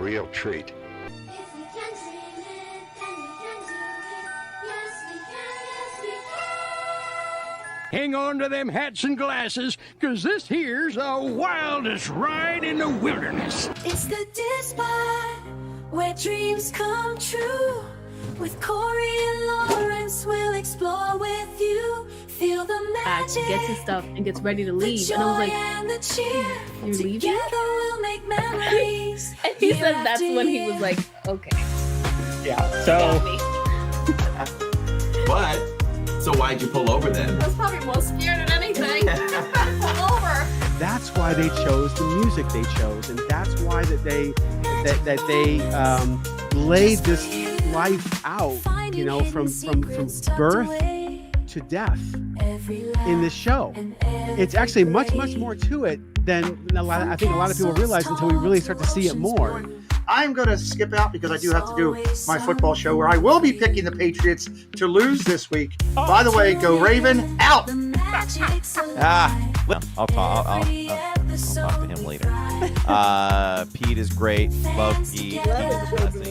real treat. Hang on to them hats and glasses, 'cause this here's the wildest ride in the wilderness. It's the DIZPod, where dreams come true. With Corey and Lawrence, we'll explore with you. Feel the magic. Gets his stuff and gets ready to leave. The and I was like, and the cheer. "You're leaving?" Together we'll make memories. And he said that's when he was like, okay. Yeah, so... But, so why'd you pull over then? I was probably more scared than anything. Pull over. That's why they chose the music they chose, and that's why that they laid this life out, you know, from birth to death in this show. It's actually much more to it than I think a lot of people realize until we really start to see it more. I'm going to skip out because I do have to do my football show where I will be picking the Patriots to lose this week. By the way, go Raven, out! I'll talk to him later. Pete is great. Love Pete. In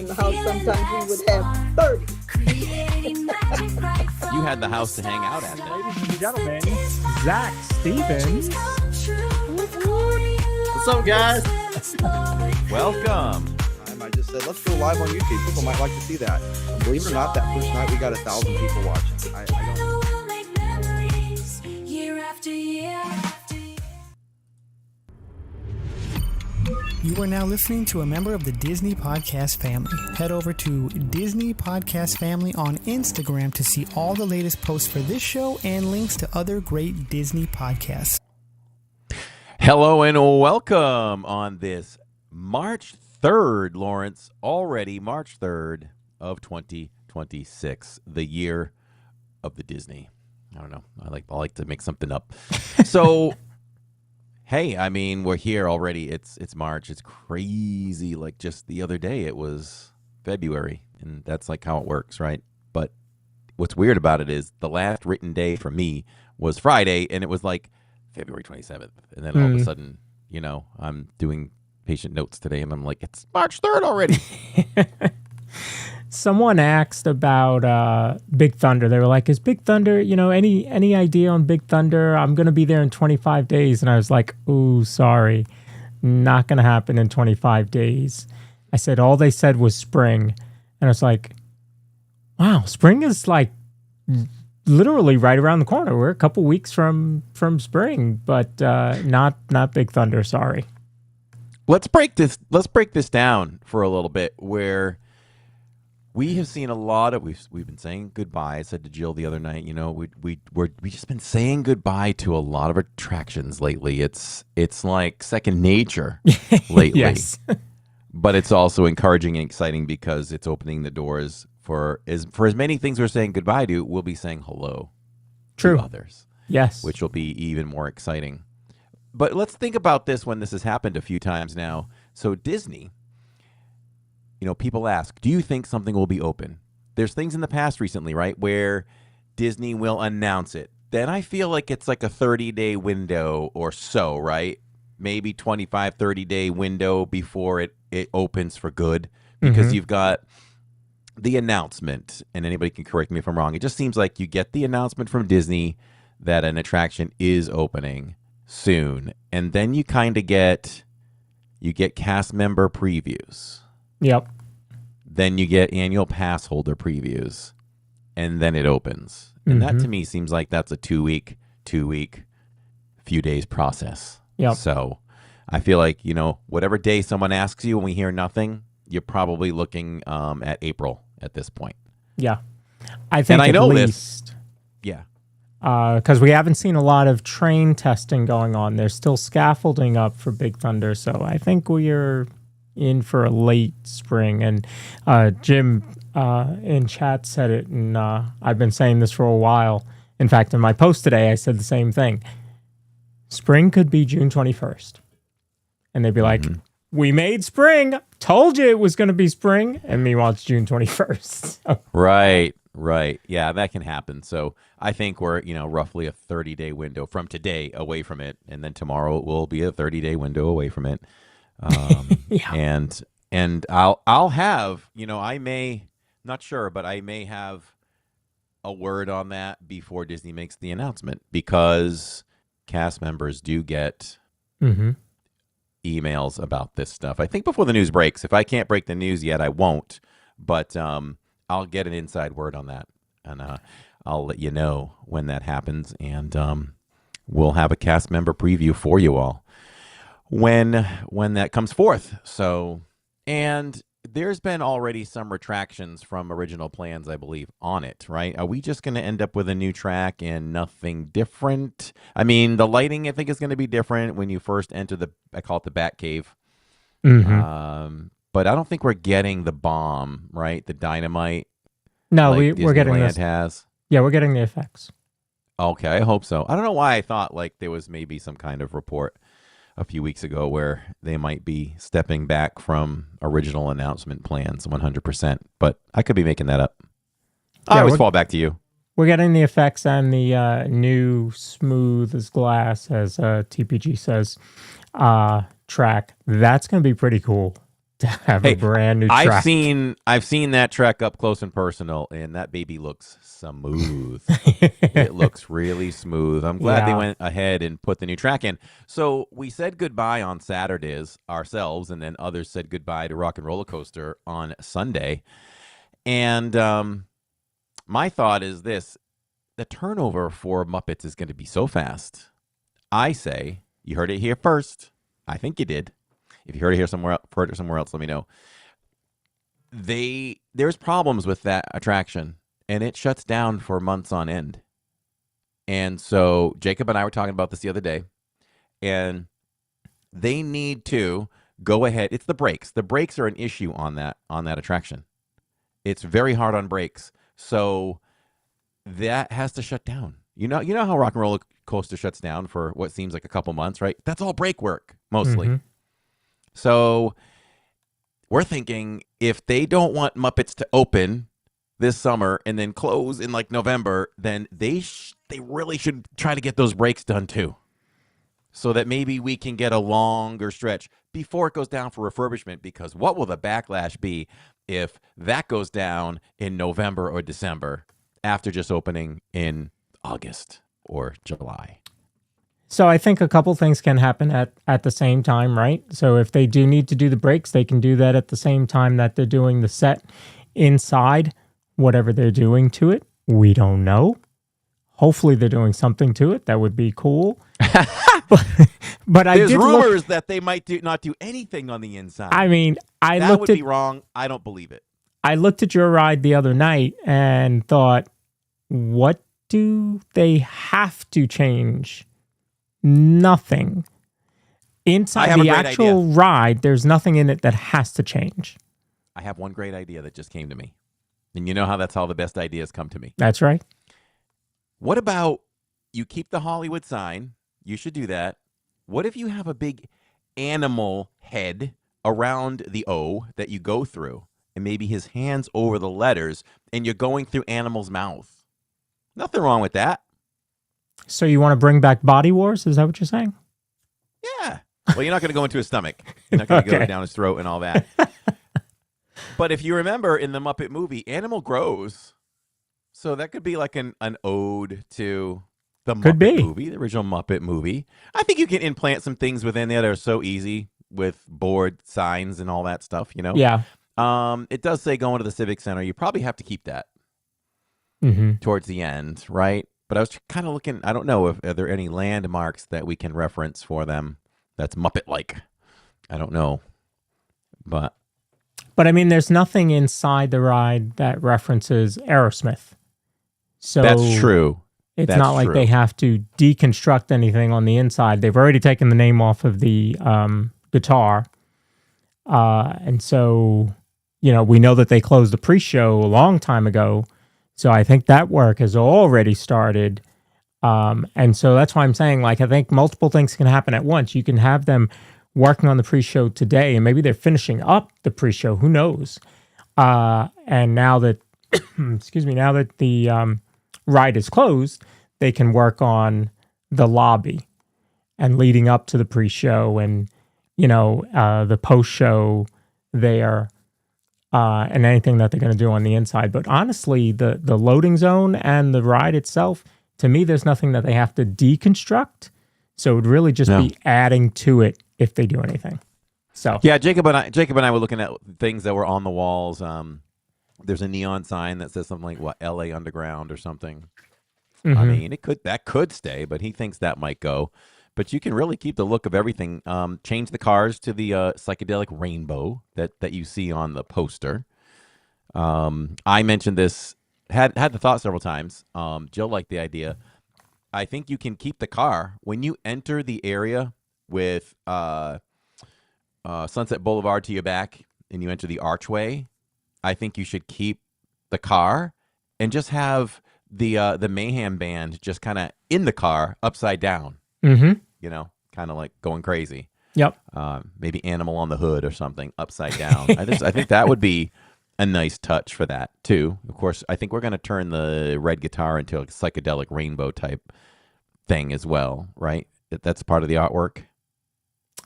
the house, sometimes we would have 30. You had the house to hang out at. Ladies and gentlemen, Zach Stevens. What's up, guys? Welcome. I just said, let's go live on YouTube. People might like to see that. And believe it or not, that first night we got 1,000 people watching. I don't... You are now listening to a member of the Disney Podcast family. Head over to Disney Podcast Family on Instagram to see all the latest posts for this show and links to other great Disney podcasts. Hello and welcome on this March 3rd, Lawrence. Already March 3rd of 2026, the year of the Disney. I don't know. I like to make something up. So, hey, I mean, we're here already. It's March. It's crazy. Like just the other day, it was February, and that's like how it works, right? But what's weird about it is the last written day for me was Friday, and it was like February 27th. And then all of a sudden, you know, I'm doing patient notes today, and I'm like, it's March 3rd already. Someone asked about Big Thunder. They were like, is Big Thunder, you know, any idea on Big Thunder? I'm going to be there in 25 days. And I was like, ooh, sorry. Not going to happen in 25 days. I said, all they said was spring. And I was like, wow, spring is like literally right around the corner. We're a couple weeks from spring, but not Big Thunder, sorry. Let's break this down for a little bit, where we have seen a lot of we've been saying goodbye. I said to Jill the other night, you know, we just been saying goodbye to a lot of attractions lately. It's like second nature lately. Yes. But it's also encouraging and exciting because it's opening the doors for as many things we're saying goodbye to, we'll be saying hello to others. Yes. Which will be even more exciting. But let's think about this when this has happened a few times now. So Disney, you know, people ask, do you think something will be open? There's things in the past recently, right, where Disney will announce it. Then I feel like it's like a 30-day window or so, right? Maybe 25, 30-day window before it opens for good, because you've got the announcement, and anybody can correct me if I'm wrong. It just seems like you get the announcement from Disney that an attraction is opening soon, and then you kind of get cast member previews. Yep. Then you get annual pass holder previews, and then it opens. And that to me seems like that's a two week, few days process. Yep. So I feel like, you know, whatever day someone asks you and we hear nothing, you're probably looking at April at this point. Yeah. I think at least. Yeah. Because we haven't seen a lot of train testing going on. There's still scaffolding up for Big Thunder. So I think we are in for a late spring. And Jim in chat said it, and I've been saying this for a while. In fact, in my post today, I said the same thing. Spring could be June 21st. And they'd be like, we made spring. Told you it was going to be spring. And meanwhile, it's June 21st. So. Right. Yeah, that can happen. So I think we're, you know, roughly a 30-day window from today away from it. And then tomorrow will be a 30-day window away from it. Yeah. And And I'll have, not sure, but I may have a word on that before Disney makes the announcement, because cast members do get emails about this stuff. I think before the news breaks. If I can't break the news yet, I won't. But I'll get an inside word on that, and I'll let you know when that happens, and we'll have a cast member preview for you all when that comes forth. So, and there's been already some retractions from original plans, I believe, on it, right? Are we just going to end up with a new track and nothing different? I mean, the lighting, I think, is going to be different when you first enter I call it the Bat Cave. But I don't think we're getting the bomb, right? The dynamite. No, like we're getting Disneyland this. Has. Yeah, we're getting the effects. Okay, I hope so. I don't know why I thought like there was maybe some kind of report a few weeks ago where they might be stepping back from original announcement plans 100%, but I could be making that up. I always fall back to you. We're getting the effects and the new smooth as glass, as TPG says, track. That's going to be pretty cool to have a brand new track. I've seen that track up close and personal, and that baby looks smooth. It looks really smooth. I'm glad they went ahead and put the new track in. So we said goodbye on Saturdays ourselves, and then others said goodbye to Rock and Roller Coaster on Sunday. And my thought is this: the turnover for Muppets is going to be so fast. I say, you heard it here first. I think you did. If you heard it somewhere else, let me know. There's problems with that attraction, and it shuts down for months on end. And so Jacob and I were talking about this the other day, and they need to go ahead. It's the brakes. The brakes are an issue on that attraction. It's very hard on brakes, so that has to shut down. You know how Rock and Roller Coaster shuts down for what seems like a couple months, right? That's all brake work mostly. So we're thinking if they don't want Muppets to open this summer and then close in like November, then they really should try to get those brakes done too, so that maybe we can get a longer stretch before it goes down for refurbishment. Because what will the backlash be if that goes down in November or December after just opening in August or July? So I think a couple things can happen at the same time, right? So if they do need to do the breaks, they can do that at the same time that they're doing the set inside, whatever they're doing to it. We don't know. Hopefully they're doing something to it. That would be cool. but there's rumors that they might not do anything on the inside. I mean, that would be wrong. I don't believe it. I looked at your ride the other night and thought, what do they have to change? Nothing. Inside the actual ride, there's nothing in it that has to change. I have one great idea that just came to me. And you know how that's how the best ideas come to me. That's right. What about you keep the Hollywood sign? You should do that. What if you have a big animal head around the O that you go through, and maybe his hands over the letters, and you're going through animal's mouth? Nothing wrong with that. So you want to bring back Body Wars? Is that what you're saying? Yeah. Well, you're not going to go into his stomach. You're not going to go down his throat and all that. But if you remember in the Muppet movie, animal grows. So that could be like an ode to the Muppet movie, the original Muppet movie. I think you can implant some things within there that are so easy with board signs and all that stuff, Yeah. It does say going to the Civic Center. You probably have to keep that towards the end, right? But I was kind of looking, I don't know if are there any landmarks that we can reference for them that's Muppet-like. I don't know. But I mean, there's nothing inside the ride that references Aerosmith. So that's true. It's not like they have to deconstruct anything on the inside. They've already taken the name off of the guitar. And so, we know that they closed the pre-show a long time ago. So I think that work has already started. And so that's why I'm saying, I think multiple things can happen at once. You can have them working on the pre-show today, and maybe they're finishing up the pre-show. Who knows? And now that, now that the ride is closed, they can work on the lobby and leading up to the pre-show and, the post-show there and anything that they're going to do on the inside. But honestly, the loading zone and the ride itself, to me, there's nothing that they have to deconstruct. So it would really just be adding to it if they do anything. So yeah, Jacob and I were looking at things that were on the walls. There's a neon sign that says something like LA Underground or something. I mean, that could stay, but he thinks that might go. But you can really keep the look of everything. Change the cars to the psychedelic rainbow that you see on the poster. I mentioned this, had the thought several times. Jill liked the idea. I think you can keep the car when you enter the area with Sunset Boulevard to your back and you enter the archway. I think you should keep the car and just have the Mayhem band just kind of in the car upside down. You know, kind of like going crazy. Yep. Maybe Animal on the Hood or something upside down. I think that would be a nice touch for that too. Of course, I think we're going to turn the red guitar into a psychedelic rainbow type thing as well, right? That's part of the artwork.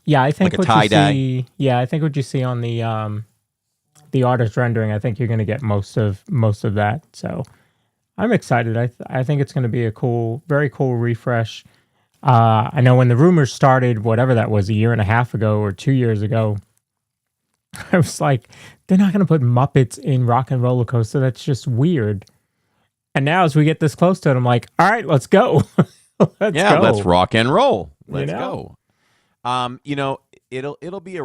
Yeah, I think like a tie-dye. I think what you see on the artist rendering, I think you're going to get most of that. So I'm excited. I think it's going to be a very cool refresh. I know when the rumors started, whatever that was, a year and a half ago or 2 years ago, I was like, they're not going to put Muppets in Rock and Roller Coaster. That's just weird. And now as we get this close to it, I'm like, all right, let's go. Let's rock and roll. Let's go. You know, it'll be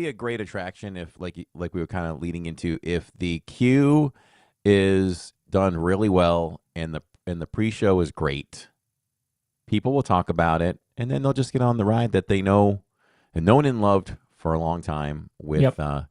a great attraction if like we were kind of leading into, if the queue is done really well and the pre-show is great. People will talk about it, and then they'll just get on the ride that they know and known and loved for a long time. With what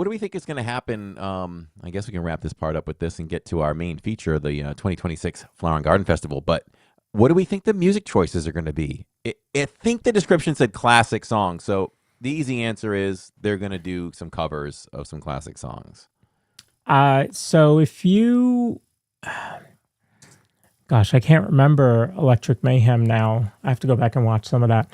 do we think is going to happen? I guess we can wrap this part up with this and get to our main feature, the 2026 Flower and Garden Festival. But what do we think the music choices are going to be? I think the description said classic songs, so the easy answer is they're going to do some covers of some classic songs. So if you... Gosh, I can't remember Electric Mayhem now. I have to go back and watch some of that.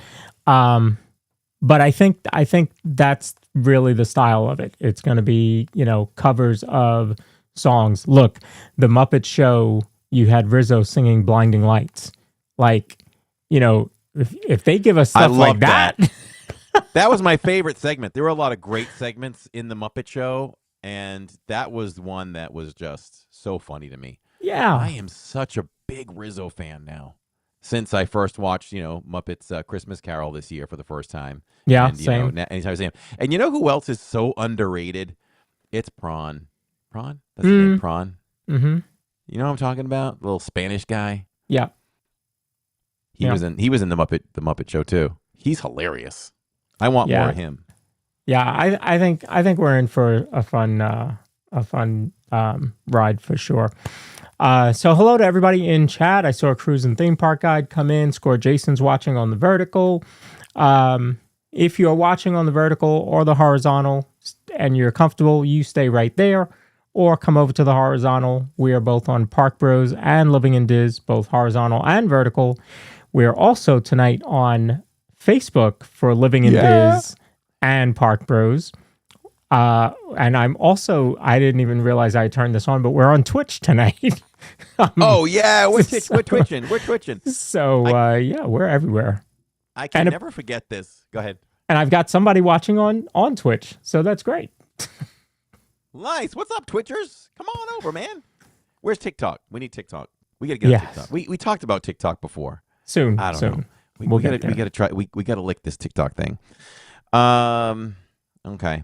But I think that's really the style of it. It's going to be, covers of songs. Look, the Muppet Show, you had Rizzo singing Blinding Lights. Like, if they give us stuff like that. That was my favorite segment. There were a lot of great segments in the Muppet Show, and that was one that was just so funny to me. Yeah. I am such a big Rizzo fan now. Since I first watched, Muppets Christmas Carol this year for the first time. Yeah, and, same. Anytime I see him. And you know who else is so underrated? It's Prawn. Prawn? That's his name, Prawn. Mm-hmm. You know what I'm talking about? The little Spanish guy. Yeah. He was in the Muppet Show too. He's hilarious. I want more of him. Yeah, I think we're in for a fun ride for sure. So hello to everybody in chat. I saw a cruise and theme park guide come in. Score Jason's watching on the vertical. If you're watching on the vertical or the horizontal and you're comfortable, you stay right there or come over to the horizontal. We are both on Park Bros and Living in Diz, both horizontal and vertical. We're also tonight on Facebook for Living in Diz and Park Bros. And I didn't even realize I turned this on, but we're on Twitch tonight. We're twitching. We're twitching. So, we're everywhere. I can never forget this. Go ahead. And I've got somebody watching on Twitch, so that's great. Nice. What's up, Twitchers? Come on over, man. Where's TikTok? We need TikTok. We got to get on TikTok. We talked about TikTok before. Soon. I don't know. We got to try. We got to lick this TikTok thing. Okay.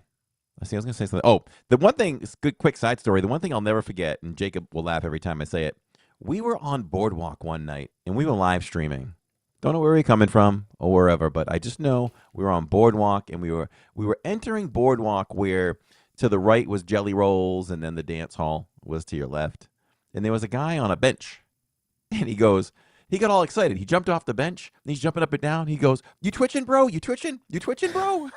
Let's see. I was going to say something. Oh, the one thing, quick side story. The one thing I'll never forget, and Jacob will laugh every time I say it. We were on Boardwalk one night, and we were live streaming. Don't know where we're coming from or wherever, but I just know we were on Boardwalk, and we were entering Boardwalk where to the right was Jelly Rolls, and then the dance hall was to your left. And there was a guy on a bench, and he got all excited. He jumped off the bench, and he's jumping up and down. He goes, "You twitching, bro? You twitching? You twitching, bro?"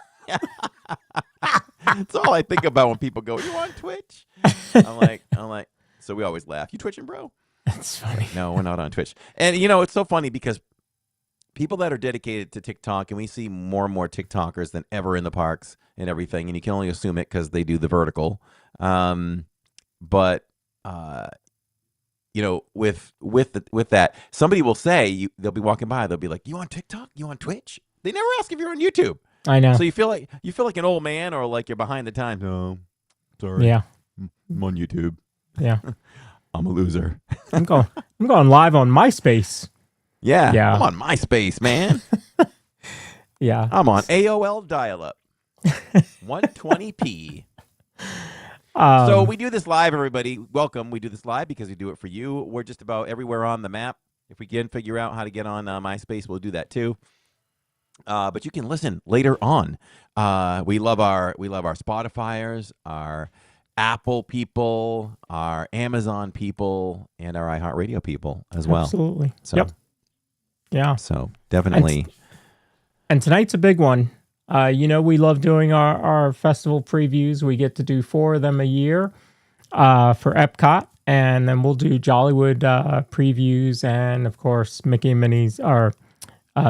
That's all I think about when people go, "You on Twitch?" I'm like, so we always laugh. "You twitching, bro?" That's funny. No, we're not on Twitch. And it's so funny because people that are dedicated to TikTok, and we see more and more TikTokers than ever in the parks and everything, and you can only assume it because they do the vertical. But with that, somebody will say they'll be walking by, they'll be like, "You on TikTok? You on Twitch?" They never ask if you're on YouTube. I know. So you feel like an old man, or like you're behind the times. No, sorry. Yeah. I'm on YouTube. Yeah. I'm a loser. I'm going live on MySpace. Yeah. Yeah. I'm on MySpace, man. Yeah. I'm on AOL dial-up. 120p. So we do this live, everybody. Welcome. We do this live because we do it for you. We're just about everywhere on the map. If we can figure out how to get on MySpace, we'll do that too. But you can listen later on. We love our Spotifyers, our Apple people, our Amazon people, and our iHeartRadio people as well. Absolutely. So, yep. Yeah. So definitely. And tonight's a big one. We love doing our festival previews. We get to do 4 of them a year for EPCOT, and then we'll do Jollywood previews, and of course Mickey and Minnie's, or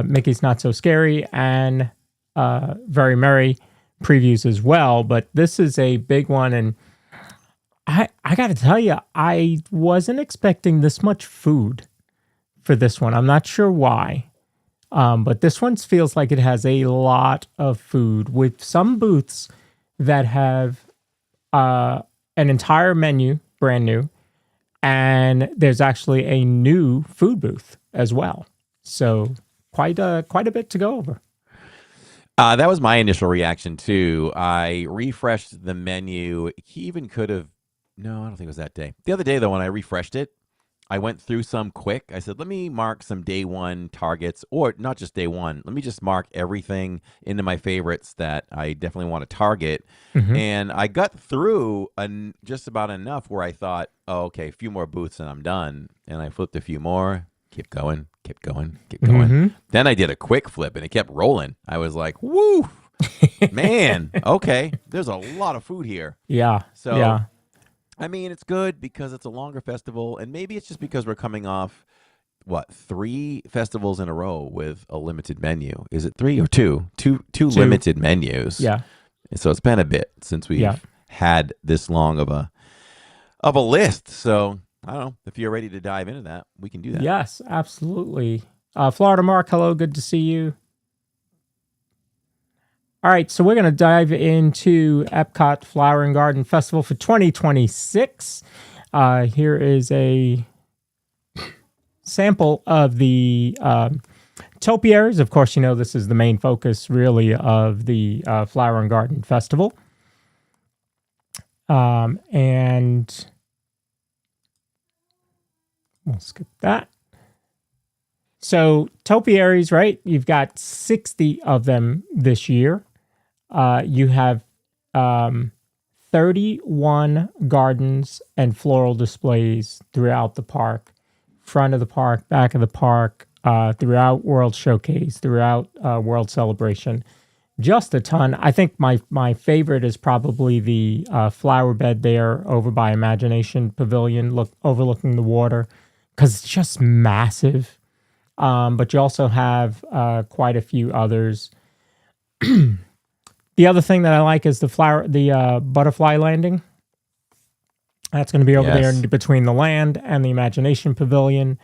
Mickey's Not So Scary, and Very Merry previews as well. But this is a big one, and I got to tell you, I wasn't expecting this much food for this one. I'm not sure why. But this one feels like it has a lot of food, with some booths that have an entire menu, brand new, and there's actually a new food booth as well. So quite a bit to go over. That was my initial reaction too. I refreshed the menu. He even could have. No, I don't think it was that day. The other day, though, when I refreshed it, I went through some quick. I said, let me mark some day one targets, or not just day one. Let me just mark everything into my favorites that I definitely want to target. Mm-hmm. And I got through just about enough where I thought, oh, okay, a few more booths and I'm done. And I flipped a few more, keep going. Mm-hmm. Then I did a quick flip and it kept rolling. I was like, woo, man, okay, there's a lot of food here. Yeah. So, yeah. I mean, it's good because it's a longer festival, and maybe it's just because we're coming off, 3 festivals in a row with a limited menu. Is it 3 or 2? Two limited menus. Yeah. So it's been a bit since we've had this long of a list. So I don't know if you're ready to dive into that, we can do that. Yes, absolutely. Florida Mark, hello, good to see you. All right, so we're going to dive into EPCOT Flower and Garden Festival for 2026. Here is a sample of the topiaries. Of course, this is the main focus, really, of the Flower and Garden Festival. And we'll skip that. So topiaries, right? You've got 60 of them this year. You have 31 gardens and floral displays throughout the park, front of the park, back of the park, throughout World Showcase, throughout World Celebration. Just a ton. I think my favorite is probably the flower bed there over by Imagination Pavilion, overlooking the water, because it's just massive. But you also have quite a few others. The other thing that I like is the butterfly landing. That's going to be over there between the land and the Imagination Pavilion,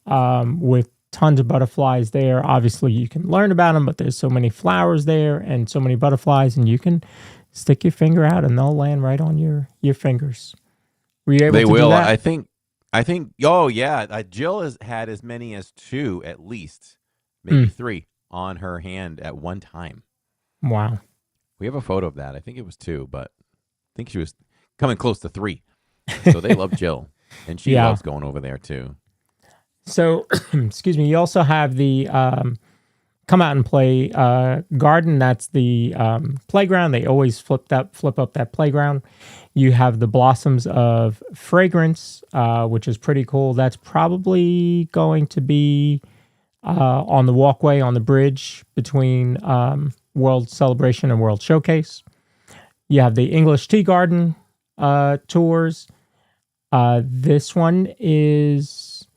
with tons of butterflies there. Obviously, you can learn about them, but there's so many flowers there and so many butterflies, and you can stick your finger out and they'll land right on your fingers. Were you able to do that? I think. Oh yeah, Jill has had as many as 2, at least, maybe 3 on her hand at one time. Wow. We have a photo of that. I think it was 2, but I think she was coming close to 3. So they love Jill, and she loves going over there too. So, excuse me. You also have the come out and play garden. That's the playground. They always flip up that playground. You have the Blossoms of Fragrance, which is pretty cool. That's probably going to be on the walkway on the bridge between World Celebration and World Showcase. You have the English Tea Garden tours. This one is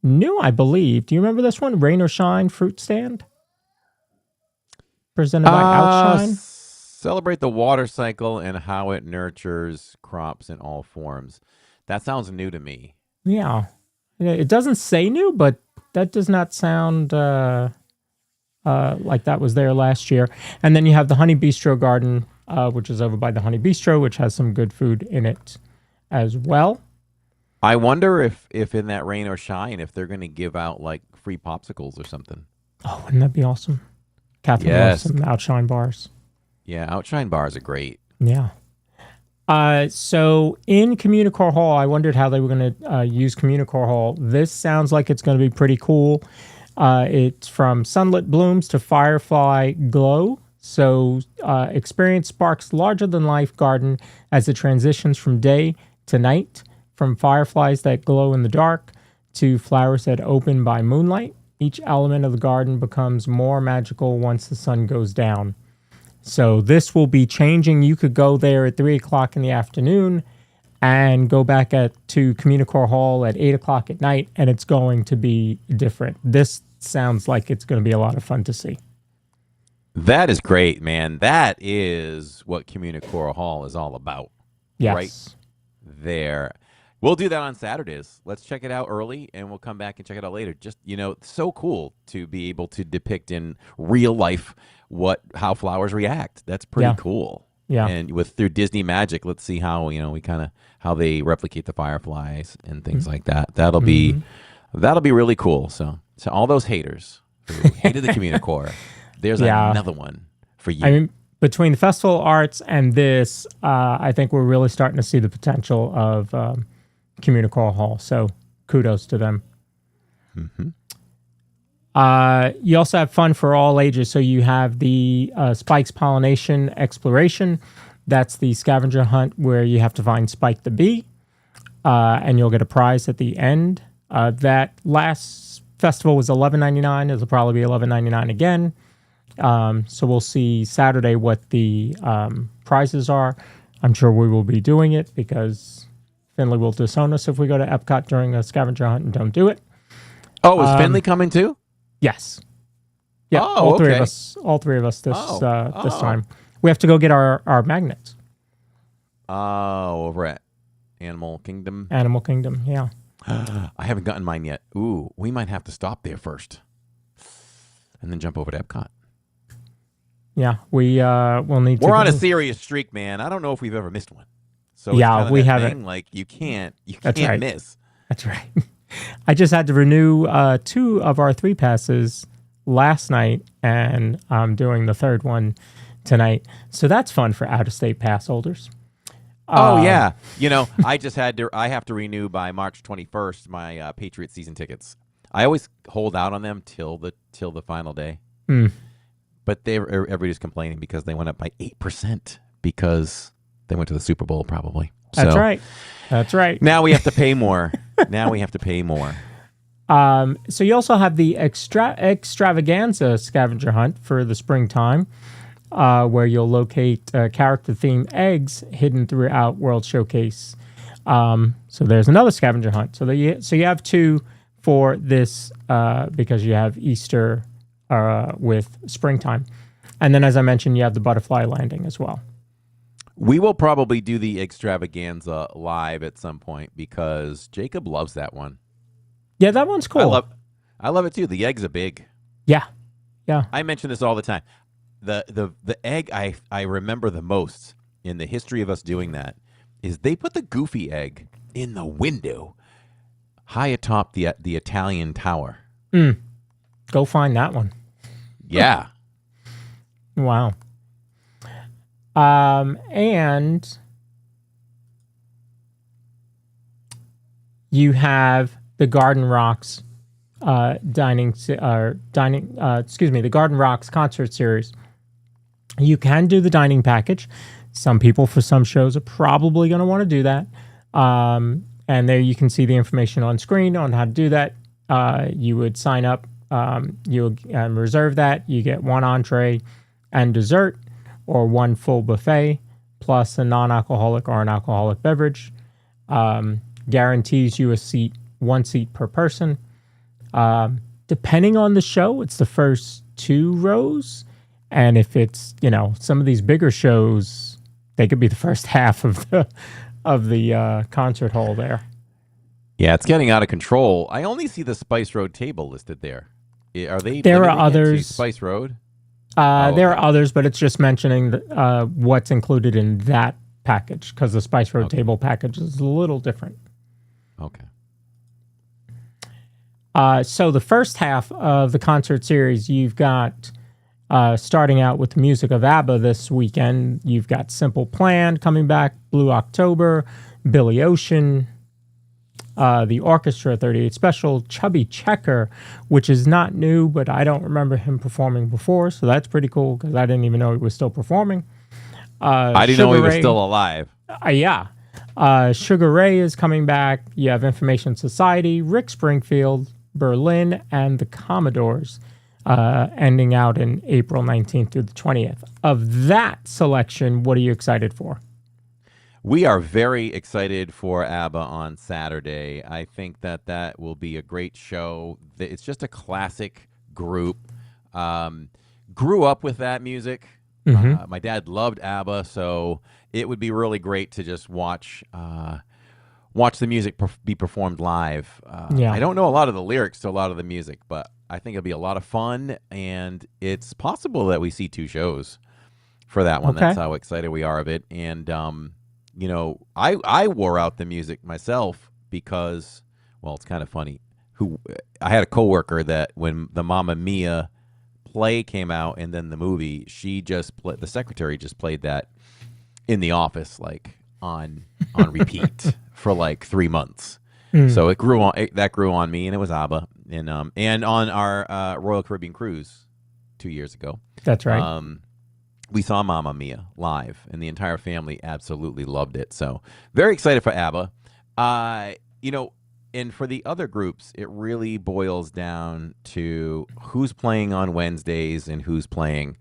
New, I believe. Do you remember this one? Rain or Shine fruit stand? Presented by Outshine. Celebrate the water cycle and how it nurtures crops in all forms. That sounds new to me. Yeah. It doesn't say new, but that does not sound like that was there last year. And then you have the Honey Bistro Garden, which is over by the Honey Bistro, which has some good food in it as well. I wonder if in that rain or shine, if they're going to give out like free popsicles or something. Oh, wouldn't that be awesome? Catherine loves some Outshine bars. Yeah, Outshine bars are great. Yeah. So in Communicore Hall, I wondered how they were going to use Communicore Hall. This sounds like it's going to be pretty cool. It's from sunlit blooms to firefly glow. So experience Spark's larger-than-life garden as it transitions from day to night, from fireflies that glow in the dark to flowers that open by moonlight. Each element of the garden becomes more magical once the sun goes down. So this will be changing. You could go there at 3 o'clock in the afternoon and go back to Communicore Hall at 8 o'clock at night, and it's going to be different. This sounds like it's going to be a lot of fun to see. That is great, man. That is what Communicore Hall is all about. Yes. Right there. We'll do that on Saturdays. Let's check it out early, and we'll come back and check it out later. Just, it's so cool to be able to depict in real life how flowers react. That's pretty cool. Yeah. And through Disney Magic, let's see how, how they replicate the fireflies and things like that. That'll be really cool. So all those haters who hated the Communicore, there's another one for you. I mean, between the festival arts and this, I think we're really starting to see the potential of Communicore Hall. So kudos to them. Mm-hmm. You also have fun for all ages. So you have the Spike's Pollination Exploration. That's the scavenger hunt where you have to find Spike the bee, and you'll get a prize at the end. That last festival was $11.99. It'll probably be $11.99 again. So we'll see Saturday what the prizes are. I'm sure we will be doing it because Finley will disown us if we go to EPCOT during a scavenger hunt and don't do it. Oh, is Finley coming too? Yes. Yeah, all three of us. All three of us this time. We have to go get our magnets. Oh, over at Animal Kingdom. Animal Kingdom, yeah. I haven't gotten mine yet. Ooh, we might have to stop there first, and then jump over to EPCOT. Yeah, we will need. We're on a serious streak, man. I don't know if we've ever missed one. So yeah, we haven't. Like you can't right. miss. That's right. I just had to renew 2 of our 3 passes last night, and I'm doing the 3rd one tonight. So that's fun for out-of-state pass holders. Oh yeah, I have to renew by March 21st my Patriots season tickets. I always hold out on them till the final day. But everybody's complaining because they went up by 8% because they went to the Super Bowl probably. That's right. That's right. Now we have to pay more. So you also have the extravaganza scavenger hunt for the springtime, where you'll locate character-themed eggs hidden throughout World Showcase. So there's another scavenger hunt. So you have 2 for this because you have Easter with springtime. And then, as I mentioned, you have the butterfly landing as well. We will probably do the extravaganza live at some point because Jacob loves that one. Yeah, that one's cool. I love it too. The eggs are big. Yeah. I mention this all the time. The egg I remember the most in the history of us doing that is they put the Goofy egg in the window high atop the Italian tower. Go find that one. Yeah. Wow. And you have the Garden Rocks the Garden Rocks concert series. You can do the dining package. Some people for some shows are probably going to want to do that. And there you can see the information on screen on how to do that. You would sign up, you reserve that. You get 1 entree and dessert, or 1 full buffet, plus a non-alcoholic or an alcoholic beverage. Guarantees you a seat, 1 seat per person. Depending on the show, it's the first 2 rows. And if it's, some of these bigger shows, they could be the first half of the concert hall there. Yeah, it's getting out of control. I only see the Spice Road table listed there. Are they? There are limiting it to others. Spice Road. There are others, but it's just mentioning what's included in that package because the Spice Road table package is a little different. Okay. So the first half of the concert series, you've got starting out with the music of ABBA this weekend. You've got Simple Plan coming back, Blue October, Billy Ocean, the Orchestra 38 Special, Chubby Checker, which is not new, but I don't remember him performing before, so that's pretty cool because I didn't even know he was still performing. I didn't know he was still alive. Yeah. Sugar Ray is coming back. You have Information Society, Rick Springfield, Berlin, and the Commodores, ending out in April 19th through the 20th. Of that selection, what are you excited for? We are very excited for ABBA on Saturday. I think that will be a great show. It's just a classic group. Grew up with that music. Mm-hmm. My dad loved ABBA, so it would be really great to just watch the music be performed live. I don't know a lot of the lyrics to a lot of the music, but I think it'll be a lot of fun, and it's possible that we see 2 shows for that one. Okay. That's how excited we are of it. And I wore out the music myself because, well, it's kind of funny. I had a coworker that when the Mamma Mia play came out and then the movie, the secretary just played that in the office like on repeat for like 3 months. So it grew on me, and it was ABBA, and on our Royal Caribbean cruise 2 years ago. That's right. We saw Mamma Mia live, and the entire family absolutely loved it. So very excited for ABBA. And for the other groups, it really boils down to who's playing on Wednesdays and who's playing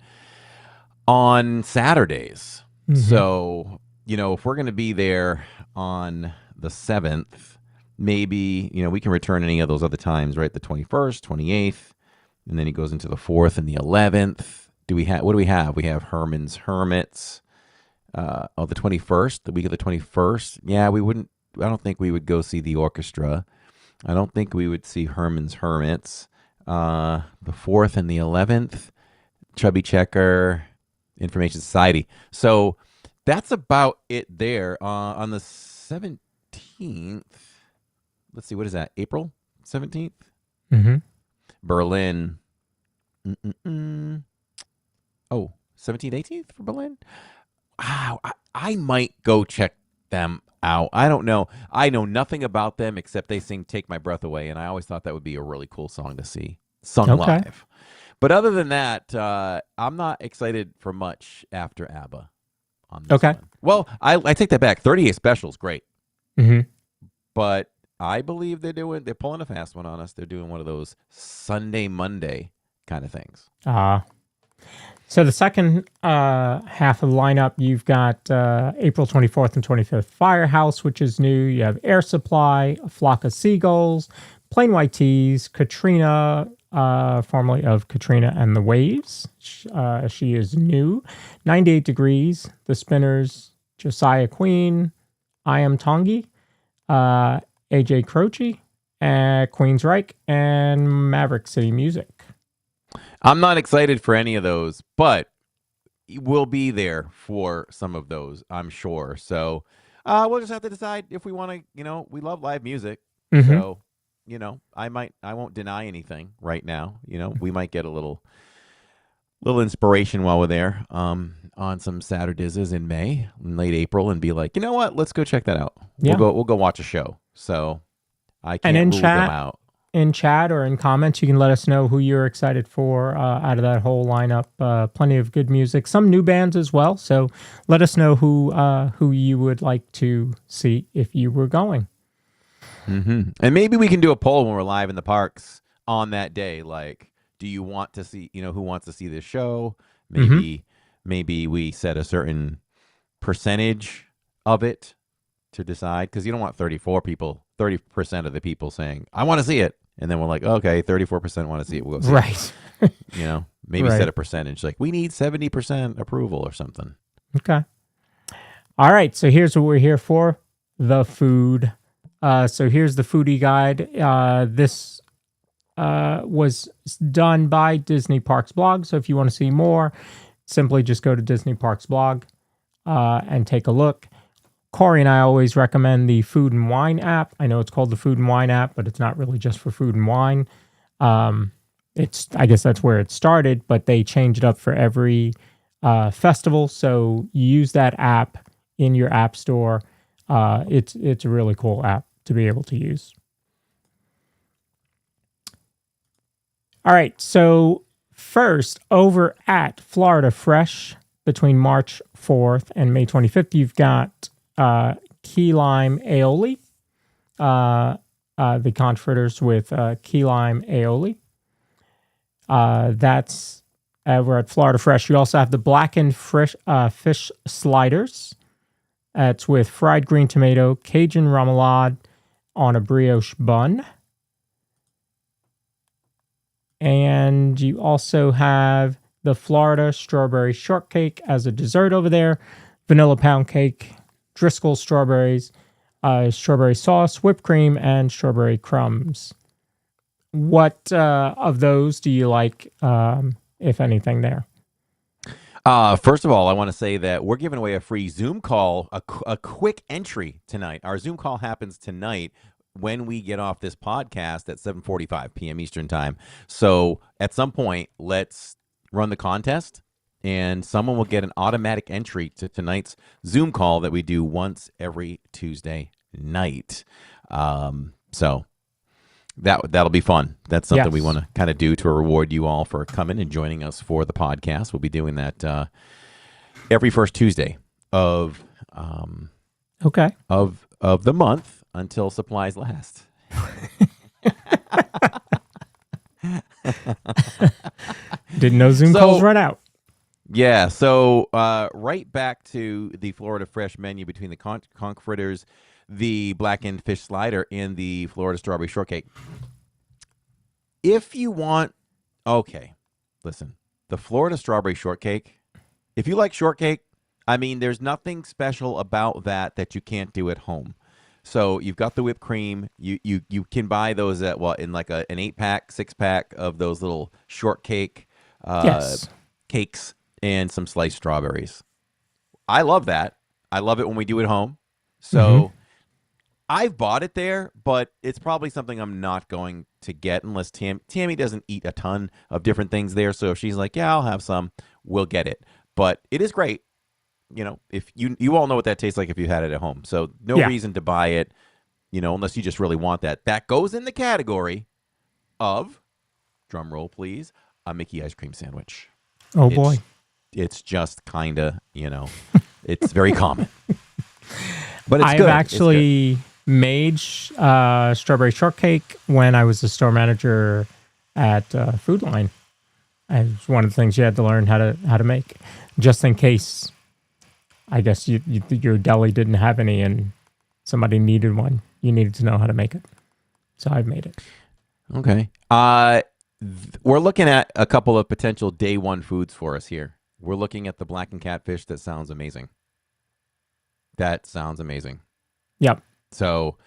on Saturdays. Mm-hmm. So, if we're going to be there on the 7th, maybe, we can return any of those other times, right? The 21st, 28th, and then he goes into the 4th and the 11th. What do we have? We have Herman's Hermits. The 21st, the week of the 21st. Yeah, I don't think we would go see the orchestra. I don't think we would see Herman's Hermits. The 4th and the 11th, Chubby Checker, Information Society. So that's about it there. On the 17th, let's see, what is that? April 17th? Mm-hmm. Berlin. 17th, 18th for Berlin? Wow, I might go check them out. I don't know. I know nothing about them except they sing Take My Breath Away, and I always thought that would be a really cool song to see sung live. But other than that, I'm not excited for much after ABBA on this one. Well, I take that back. 38 Special is great. Mm-hmm. But I believe they're pulling a fast one on us. They're doing one of those Sunday, Monday kind of things. So the second half of the lineup, you've got April 24th and 25th, Firehouse, which is new. You have Air Supply, A Flock of Seagulls, Plain White Tees, Katrina, formerly of Katrina and the Waves. She is new. 98 Degrees, The Spinners, Josiah Queen, I Am Tongi, AJ Croce, Queensryche, and Maverick City Music. I'm not excited for any of those, but we'll be there for some of those, I'm sure. So we'll just have to decide if we want to, we love live music. Mm-hmm. So, I won't deny anything right now. We might get a little inspiration while we're there on some Saturdays in May, in late April, and be like, you know what, let's go check that out. Yeah. We'll go watch a show. So I can't rule them out. In chat or in comments, you can let us know who you're excited for out of that whole lineup. Plenty of good music, some new bands as well. So let us know who you would like to see if you were going. Mm-hmm. And maybe we can do a poll when we're live in the parks on that day. Like, do you want to see, who wants to see this show? Maybe we set a certain percentage of it to decide, because you don't want 30% of the people saying, I want to see it. And then we're like, okay, 34% want to see it. We'll go see Right. it. Maybe Right. set a percentage. Like, we need 70% approval or something. Okay. All right. So here's what we're here for: the food. So here's the foodie guide. This was done by Disney Parks blog. So if you want to see more, simply just go to Disney Parks blog and take a look. Corey and I always recommend the Food and Wine app. I know it's called the Food and Wine app, but it's not really just for food and wine. I guess that's where it started, but they changed it up for every festival. So you use that app in your app store. It's a really cool app to be able to use. All right, so first, over at Florida Fresh, between March 4th and May 25th, you've got key lime aioli, the conch fritters with key lime aioli. That's over at Florida Fresh. You also have the blackened fish sliders. It's with fried green tomato, Cajun remoulade on a brioche bun. And you also have the Florida strawberry shortcake as a dessert over there, vanilla pound cake, Driscoll strawberries, strawberry sauce, whipped cream, and strawberry crumbs. What of those do you like, if anything, there? First of all, I want to say that we're giving away a free Zoom call, a quick entry tonight. Our Zoom call happens tonight when we get off this podcast at 7:45 p.m. Eastern time. So at some point, let's run the contest, and someone will get an automatic entry to tonight's Zoom call that we do once every Tuesday night. So that'll be fun. That's something we want to kind of do to reward you all for coming and joining us for the podcast. We'll be doing that every first Tuesday of the month until supplies last. Didn't know Zoom calls run out. Yeah, so right back to the Florida Fresh menu between the conch fritters, the blackened fish slider, and the Florida strawberry shortcake. If you want, listen, the Florida strawberry shortcake, if you like shortcake, I mean, there's nothing special about that you can't do at home. So you've got the whipped cream. You can buy those at in like an 8-pack, 6-pack of those little shortcake cakes and some sliced strawberries. I love that. I love it when we do it at home. So I've bought it there, but it's probably something I'm not going to get unless Tammy doesn't eat a ton of different things there. So if she's like, yeah, I'll have some, we'll get it. But it is great. If you all know what that tastes like if you had it at home. So no reason to buy it, unless you just really want that. That goes in the category of, drum roll please, a Mickey ice cream sandwich. Oh boy. It's just kind of, it's very common. But it's I've good. actually made strawberry shortcake when I was the store manager at Food Line. It's one of the things you had to learn how to make, just in case. I guess your deli didn't have any and somebody needed one. You needed to know how to make it. So I've made it. Okay. We're looking at a couple of potential day one foods for us here. We're looking at the blackened catfish. That sounds amazing. Yep. So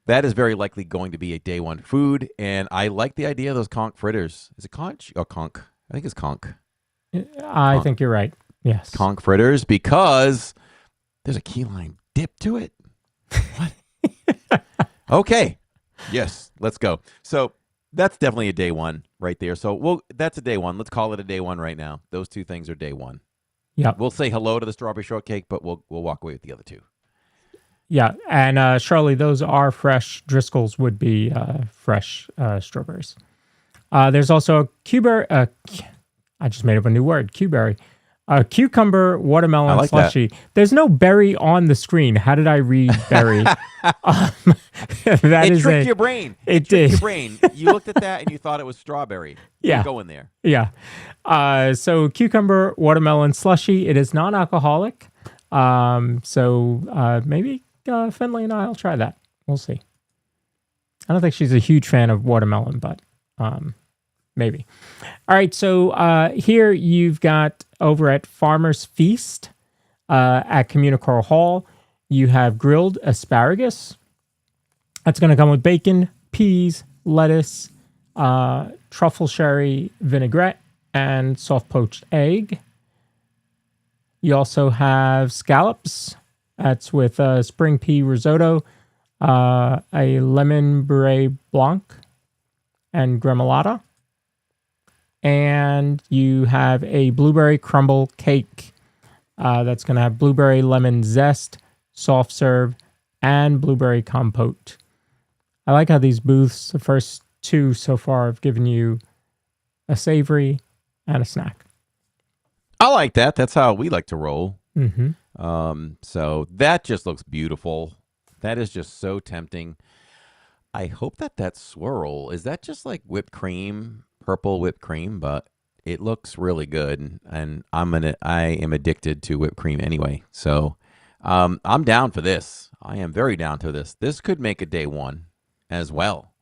that is very likely going to be a day one food. And I like the idea of those conch fritters. Is it conch or conch? I think it's conch. I think you're right. Yes. Conch fritters, because there's a key lime dip to it. What? Okay. Yes, let's go. So that's definitely a day one right there. So that's a day one. Let's call it a day one right now. Those two things are day one. Yeah. We'll say hello to the strawberry shortcake, but we'll walk away with the other two. Yeah. And Charlie, those are fresh. Driscoll's would be fresh strawberries. There's also a cucumber. I just made up a new word. Cuberry. Cucumber watermelon like slushy. That. There's no berry on the screen. How did I read berry? It tricked your brain. It did. Your brain. You looked at that and you thought it was strawberry. Yeah. You're going there. Yeah. So cucumber watermelon slushy. It is non-alcoholic. So maybe Finley and I will try that. We'll see. I don't think she's a huge fan of watermelon, but maybe. All right, so here you've got over at Farmer's Feast at Communicore Hall, you have grilled asparagus. That's going to come with bacon, peas, lettuce, truffle sherry vinaigrette, and soft poached egg. You also have scallops. That's with spring pea risotto, a lemon beret blanc, and gremolata. And you have a blueberry crumble cake. That's going to have blueberry lemon zest, soft serve, and blueberry compote. I like how these booths, the first two so far, have given you a savory and a snack. I like that. That's how we like to roll. Mm-hmm. So that just looks beautiful. That is just so tempting. I hope that swirl, is that just like whipped cream, purple whipped cream? But it looks really good, and I am addicted to whipped cream anyway. So I'm down for this. I am very down to this. This could make a day one as well.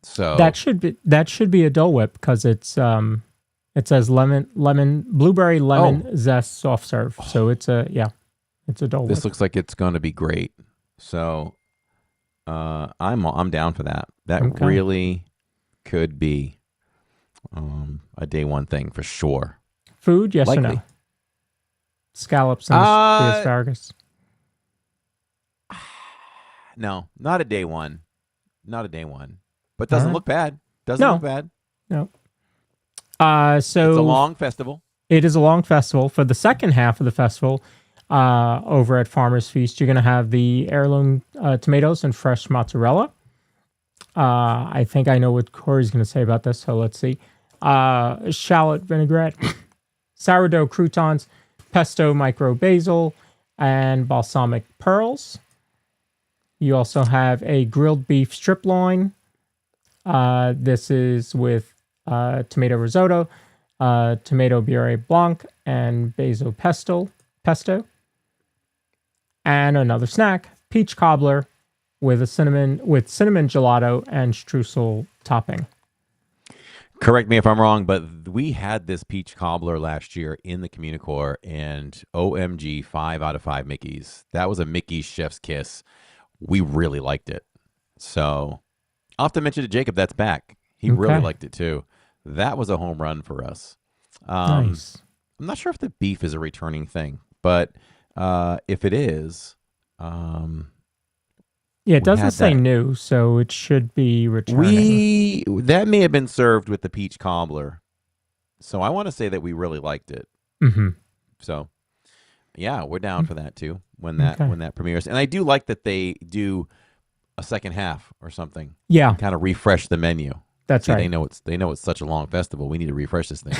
So that should be a Dole Whip because it's it says blueberry lemon zest soft serve. So it's a Dole Whip. This looks like it's going to be great. So I'm down for that. That really could be a day one thing for sure. Food, yes Likely. or no? Scallops and the asparagus. No, not a day one. Not a day one. But doesn't look bad. Doesn't look bad. No. it's So a long festival. It is a long festival. For the second half of the festival, over at Farmer's Feast, you're going to have the heirloom tomatoes and fresh mozzarella. I think I know what Corey's going to say about this, so let's see. Shallot vinaigrette, sourdough croutons, pesto micro basil, and balsamic pearls. You also have a grilled beef strip loin. This is with tomato risotto, tomato puree blanc, and basil pesto. And another snack, peach cobbler with cinnamon gelato and streusel topping. Correct me if I'm wrong, but we had this peach cobbler last year in the Communicore, and OMG, 5 out of 5 Mickeys. That was a Mickey's chef's kiss. We really liked it. So I'll have to mention to Jacob that's back. He really liked it too. That was a home run for us. Nice. I'm not sure if the beef is a returning thing, but if it is, it doesn't say new, so it should be returning. That may have been served with the peach cobbler, so I want to say that we really liked it. Mm-hmm. So, yeah, we're down for that too when that premieres, and I do like that they do a second half or something. Yeah, kind of refresh the menu. That's right. They know it's such a long festival. We need to refresh this thing.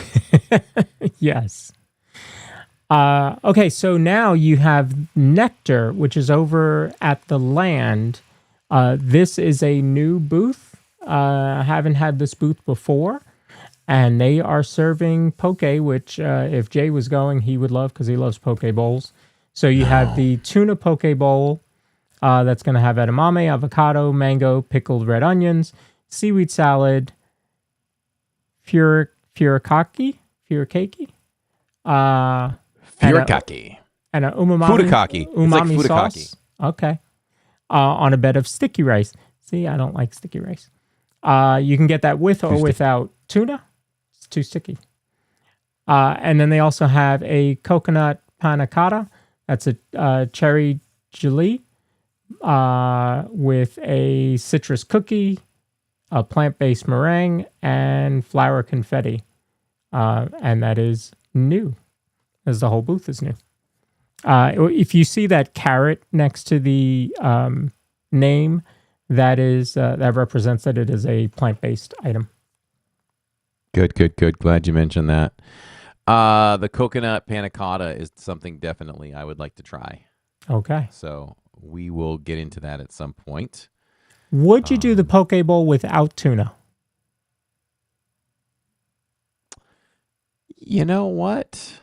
Yes. Okay, so now you have Nectar, which is over at the Land. This is a new booth. I haven't had this booth before. And they are serving poke, which if Jay was going, he would love because he loves poke bowls. So you have the tuna poke bowl that's going to have edamame, avocado, mango, pickled red onions, seaweed salad, furikake, Furikake. And a umami It's like sauce. Okay. On a bed of sticky rice. See, I don't like sticky rice. You can get that with or without tuna. It's too sticky. And then they also have a coconut panna cotta. That's a cherry gelée with a citrus cookie, a plant-based meringue, and flour confetti. And that is new, as the whole booth is new. If you see that carrot next to the name, that represents that it is a plant-based item. Good. Glad you mentioned that. The coconut panna cotta is something definitely I would like to try. Okay. So we will get into that at some point. Would you do the poke bowl without tuna? You know what?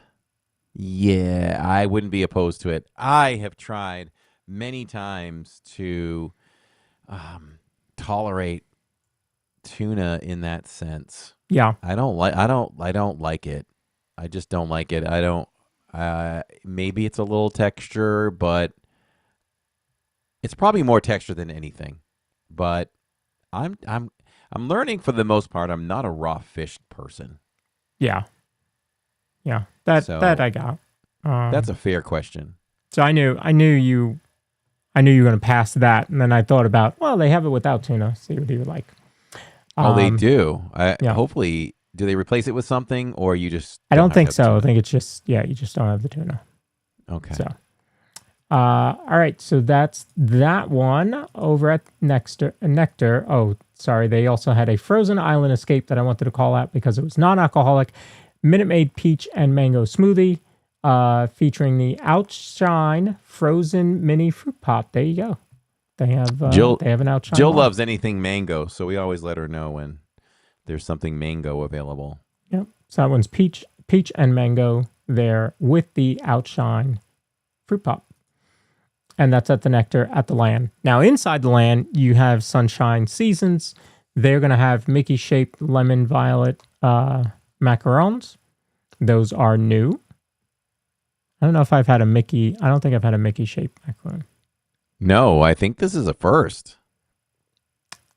Yeah, I wouldn't be opposed to it. I have tried many times to tolerate tuna in that sense. Yeah. I don't like it. I just don't like it. I don't. Maybe it's a little texture, but it's probably more texture than anything. But I'm learning for the most part. I'm not a raw fish person. Yeah. Yeah. That I got. That's a fair question. So I knew you were going to pass that, and then I thought about, well, they have it without tuna. See what you would like. Oh, they do. Yeah. Hopefully, do they replace it with something, or you just? I don't think have so. tuna? I think it's just you just don't have the tuna. Okay. So, all right. So that's that one over at Nectar. Oh, sorry. They also had a Frozen Island Escape that I wanted to call out because it was non-alcoholic Minute Maid peach and mango smoothie, featuring the Outshine frozen mini fruit pop. There you go. They have they have an Outshine. Jill bar. loves anything mango, so we always let her know when there's something mango available. Yep. So that one's peach and mango there with the Outshine fruit pop. And that's at the Nectar at the Land. Now, inside the Land, you have Sunshine Seasons. They're going to have Mickey-shaped lemon violet macarons. Those are new. I don't know if I've had a Mickey. I don't think I've had a Mickey-shaped macaron. No, I think this is a first.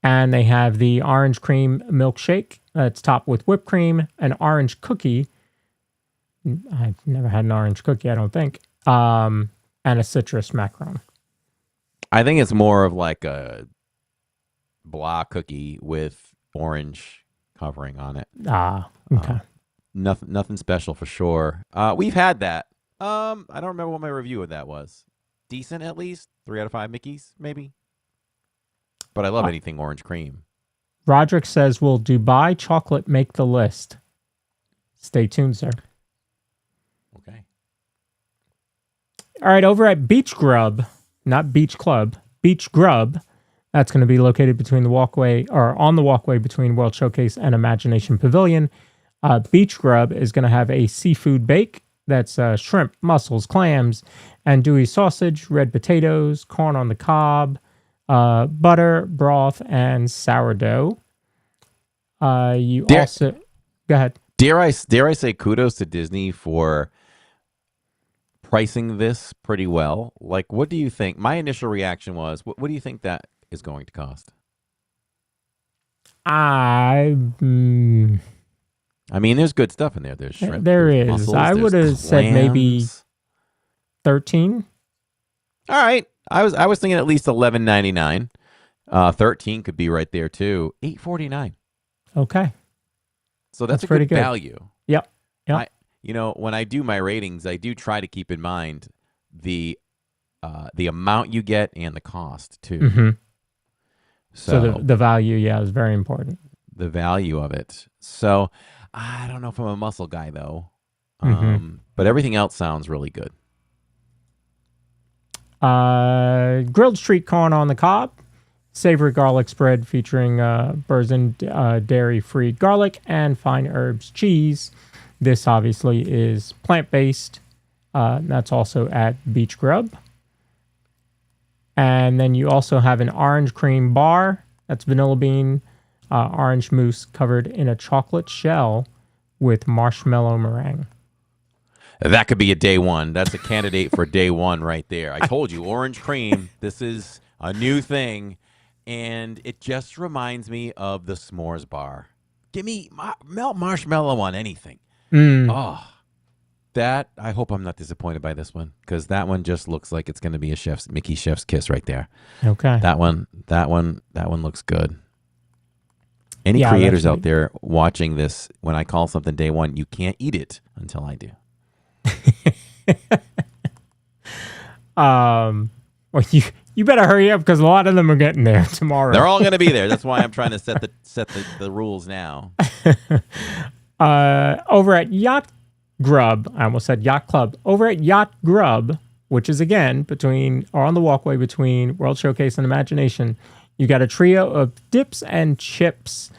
And they have the orange cream milkshake that's topped with whipped cream, an orange cookie. I've never had an orange cookie, I don't think. And a citrus macaron. I think it's more of like a blah cookie with orange covering on it. Ah, okay. Nothing special for sure. We've had that. I don't remember what my review of that was. Decent at least. 3 out of 5 Mickeys, maybe. But I love anything orange cream. Roderick says, will Dubai chocolate make the list? Stay tuned, sir. Okay. All right, over at Beach Grub, not Beach Club, Beach Grub, that's going to be located between the walkway, or on the walkway between World Showcase and Imagination Pavilion. Beach Grub is going to have a seafood bake. That's shrimp, mussels, clams, andouille sausage, red potatoes, corn on the cob, butter, broth, and sourdough. Also... Go ahead. Dare I say kudos to Disney for pricing this pretty well? Like, what do you think? My initial reaction was, what do you think that is going to cost? I mean, there's good stuff in there. There's shrimp. There there's is. mussels, I would have said maybe 13. All right. I was thinking at least $11.99. 13 could be right there too. $8.49. Okay. So that's a pretty good good value. Yep. When I do my ratings, I do try to keep in mind the amount you get and the cost too. Mm-hmm. So the value, is very important. The value of it. So I don't know if I'm a mussel guy though. But everything else sounds really good. Grilled street corn on the cob, savory garlic spread featuring Burzen dairy-free garlic and fine herbs cheese. This obviously is plant-based. That's also at Beach Grub. And then you also have an orange cream bar. That's vanilla bean, orange mousse covered in a chocolate shell with marshmallow meringue. That could be a day one. That's a candidate for day one right there. I told you, orange cream. This is a new thing. And it just reminds me of the s'mores bar. Give me melt marshmallow on anything. Oh, that, I hope I'm not disappointed by this one, because that one just looks like it's going to be a Mickey chef's kiss right there. Okay. That one looks good. Any creators out there watching this, when I call something day one, you can't eat it until I do. Well, you better hurry up because a lot of them are getting there tomorrow. They're all going to be there. That's why I'm trying to set the rules now. Over at Yacht Grub, I almost said Yacht Club. Over at Yacht Grub, which is again on the walkway between World Showcase and Imagination, you got a trio of dips and chips.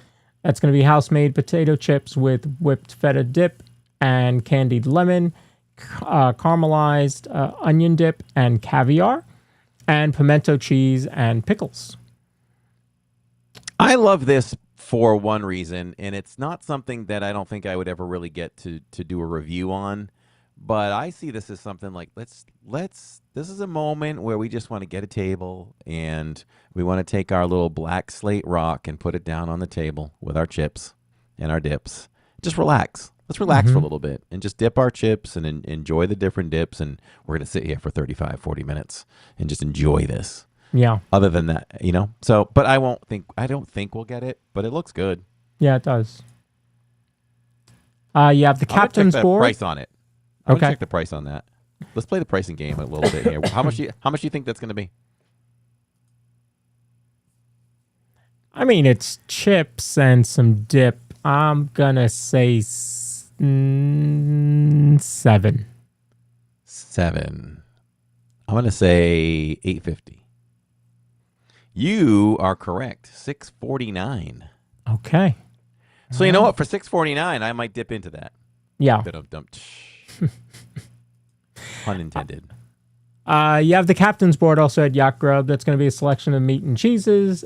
That's going to be house-made potato chips with whipped feta dip and candied lemon, caramelized onion dip and caviar, and pimento cheese and pickles. I love this for one reason, and it's not something that I don't think I would ever really get to do a review on. But I see this as something like this is a moment where we just want to get a table and we want to take our little black slate rock and put it down on the table with our chips and our dips. Just relax. Let's relax for a little bit and just dip our chips and enjoy the different dips. And we're going to sit here for 35, 40 minutes and just enjoy this. Yeah. Other than that, so, but I don't think we'll get it, but it looks good. Yeah, it does. You have the captain's board. Price on it. I'm gonna check the price on that. Let's play the pricing game a little bit here. How much do you think that's going to be? I mean, it's chips and some dip. I'm gonna say 7. 7. I'm gonna say $8.50. You are correct. $6.49. Okay. So you know what? For $6.49, I might dip into that. Yeah. Unintended. You have the captain's board also at Yacht Grub. That's going to be a selection of meat and cheeses.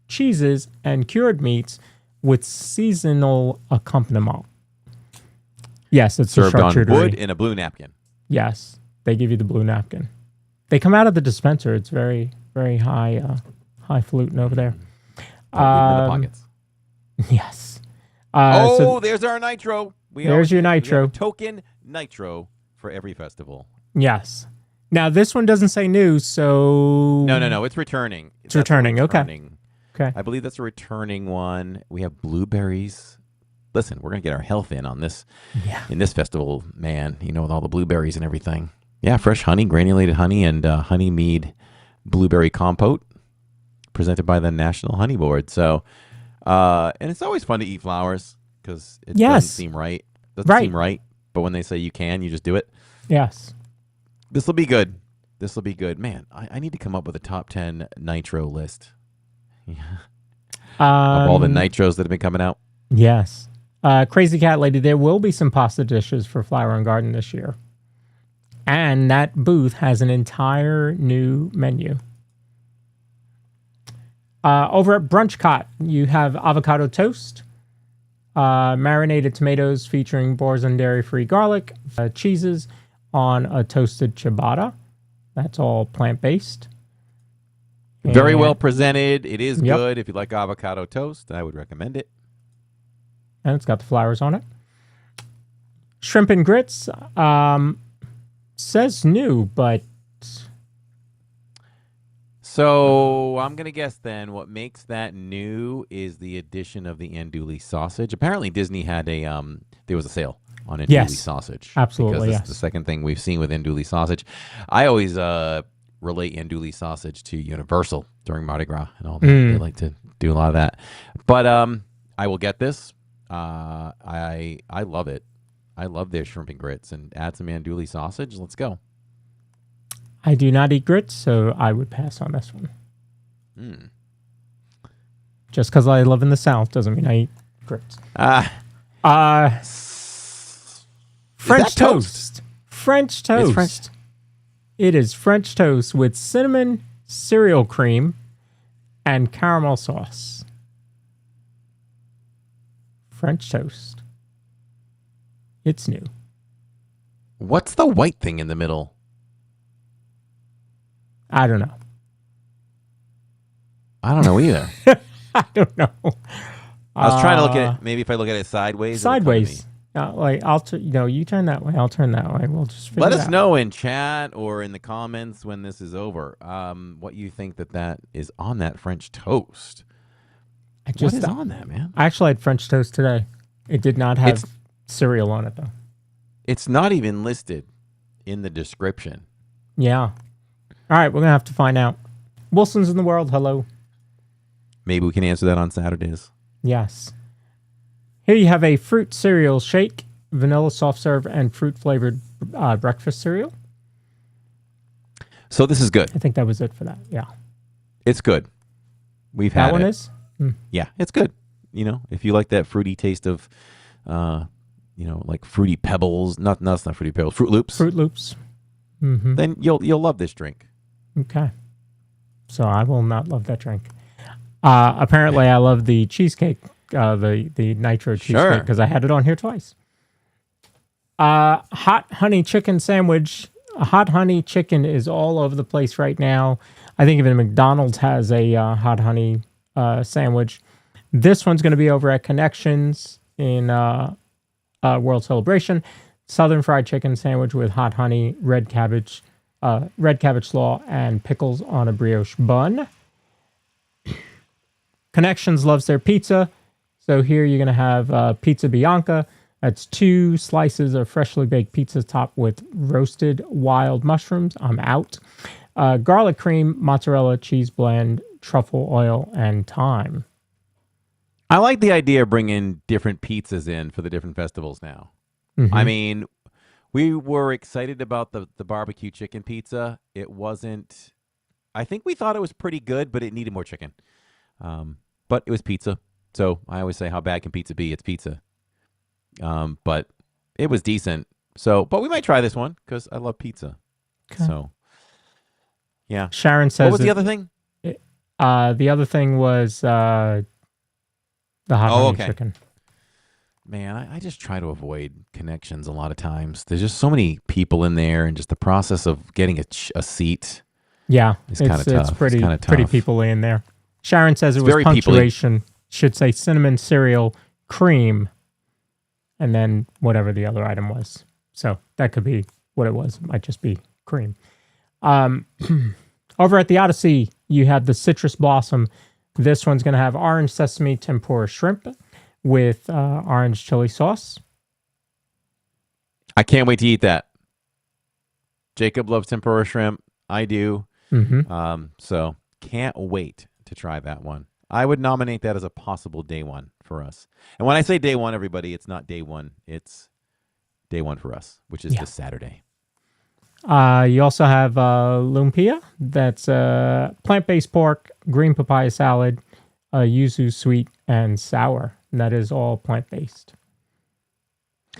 Cheeses and cured meats with seasonal accompaniment. Yes, it's served on charcuterie. wood in a blue napkin. Yes, they give you the blue napkin. They come out of the dispenser. It's very, very highfalutin over there. In the pockets. Yes. There's our nitro. There's your nitro. Token nitro for every festival. Yes. Now, this one doesn't say new, so... No. It's returning. It's returning. Okay. I believe that's a returning one. We have blueberries. Listen, we're going to get our health in on this. Yeah. In this festival, man, with all the blueberries and everything. Yeah, fresh honey, granulated honey, and honey mead blueberry compote presented by the National Honey Board. So, and it's always fun to eat flowers because it doesn't seem right. Seem right. But when they say you can, you just do it. Yes. This will be good. Man, I need to come up with a top 10 nitro list. Yeah. Of all the nitros that have been coming out. Yes. Crazy Cat Lady, there will be some pasta dishes for Flower and Garden this year. And that booth has an entire new menu. Over at BrunchCot, you have avocado toast, marinated tomatoes featuring boursin dairy-free garlic, cheeses on a toasted ciabatta. That's all plant-based. Very well presented. It is good. If you like avocado toast, I would recommend it. And it's got the flowers on it. Shrimp and grits says new, but... So I'm going to guess then what makes that new is the addition of the andouille sausage. Apparently Disney had there was a sale on andouille sausage. Absolutely, because this is the second thing we've seen with andouille sausage. I always relate andouille sausage to Universal during Mardi Gras and all that. They like to do a lot of that. But I will get this. I love it. I love their shrimp and grits, and add some andouille sausage. Let's go. I do not eat grits, so I would pass on this one. Just because I live in the South doesn't mean I eat grits. French toast. French toast. It's French. It is French toast with cinnamon, cereal cream, and caramel sauce. French toast. It's new. What's the white thing in the middle? I don't know. I don't know either. I don't know. I was trying to look at it. Maybe if I look at it sideways. Sideways. Like you turn that way. I'll turn that way. We'll just figure Let it us out. know in chat or in the comments when this is over. What you think that is on that French toast? What is on that, man? I actually had French toast today. It did not have cereal on it though. It's not even listed in the description. Yeah. All right, we're gonna have to find out. Wilson's in the world. Hello. Maybe we can answer that on Saturdays. Yes. Here you have a fruit cereal shake, vanilla soft serve, and fruit flavored breakfast cereal. So this is good. I think that was it for that. Yeah. It's good. We've had that one it. is. Yeah, it's good. If you like that fruity taste of, like fruity pebbles. It's not fruity pebbles. Fruit Loops. Fruit Loops. Mm-hmm. Then you'll love this drink. Okay. So I will not love that drink. Apparently, I love the cheesecake, the nitro cheesecake, because I had it on here twice. Hot honey chicken sandwich. Hot honey chicken is all over the place right now. I think even McDonald's has a hot honey sandwich. This one's going to be over at Connections in World Celebration. Southern fried chicken sandwich with hot honey, red cabbage slaw, and pickles on a brioche bun. Connections loves their pizza. So here you're going to have Pizza Bianca. That's 2 slices of freshly baked pizza topped with roasted wild mushrooms. I'm out. Garlic cream, mozzarella, cheese blend, truffle oil, and thyme. I like the idea of bringing different pizzas in for the different festivals now. Mm-hmm. I mean, we were excited about the barbecue chicken pizza. It wasn't... I think we thought it was pretty good, but it needed more chicken. But it was pizza. So I always say, how bad can pizza be? It's pizza. But it was decent. So, but we might try this one because I love pizza. Okay. So, yeah. Sharon says... What was the other thing? The other thing was... the hot honey chicken. Man, I just try to avoid Connections a lot of times. There's just so many people in there, and just the process of getting a seat. Yeah, it's kind of tough. It's pretty people in there. Sharon says it was punctuation. Should say cinnamon cereal cream, and then whatever the other item was. So that could be what it was. It might just be cream. Over at the Odyssey, you have the citrus blossom. This one's going to have orange sesame tempura shrimp with orange chili sauce. I can't wait to eat that. Jacob loves tempura shrimp. I do. Mm-hmm. So can't wait to try that one. I would nominate that as a possible day one for us. And when I say day one, everybody, it's not day one. It's day one for us, which is this Saturday. You also have lumpia. That's plant-based pork, green papaya salad, yuzu sweet, and sour. And that is all plant-based.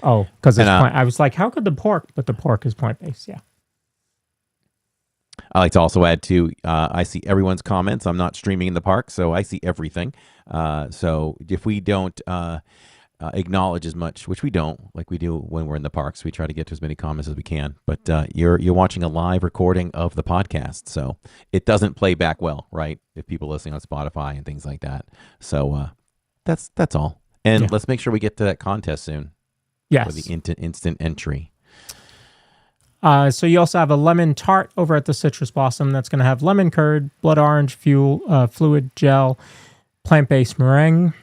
Oh, because it's plant. I was like, how could the pork? But the pork is plant-based, yeah. I like to also add, too, I see everyone's comments. I'm not streaming in the park, so I see everything. So if we don't acknowledge as much, which we don't, like we do when we're in the parks, we try to get to as many comments as we can. But you're watching a live recording of the podcast, so it doesn't play back well, right? If people listening on Spotify and things like that. So that's all. And let's make sure we get to that contest soon. Yes. For the instant entry. So you also have a lemon tart over at the Citrus Blossom. That's going to have lemon curd, blood orange fluid gel, plant-based meringue,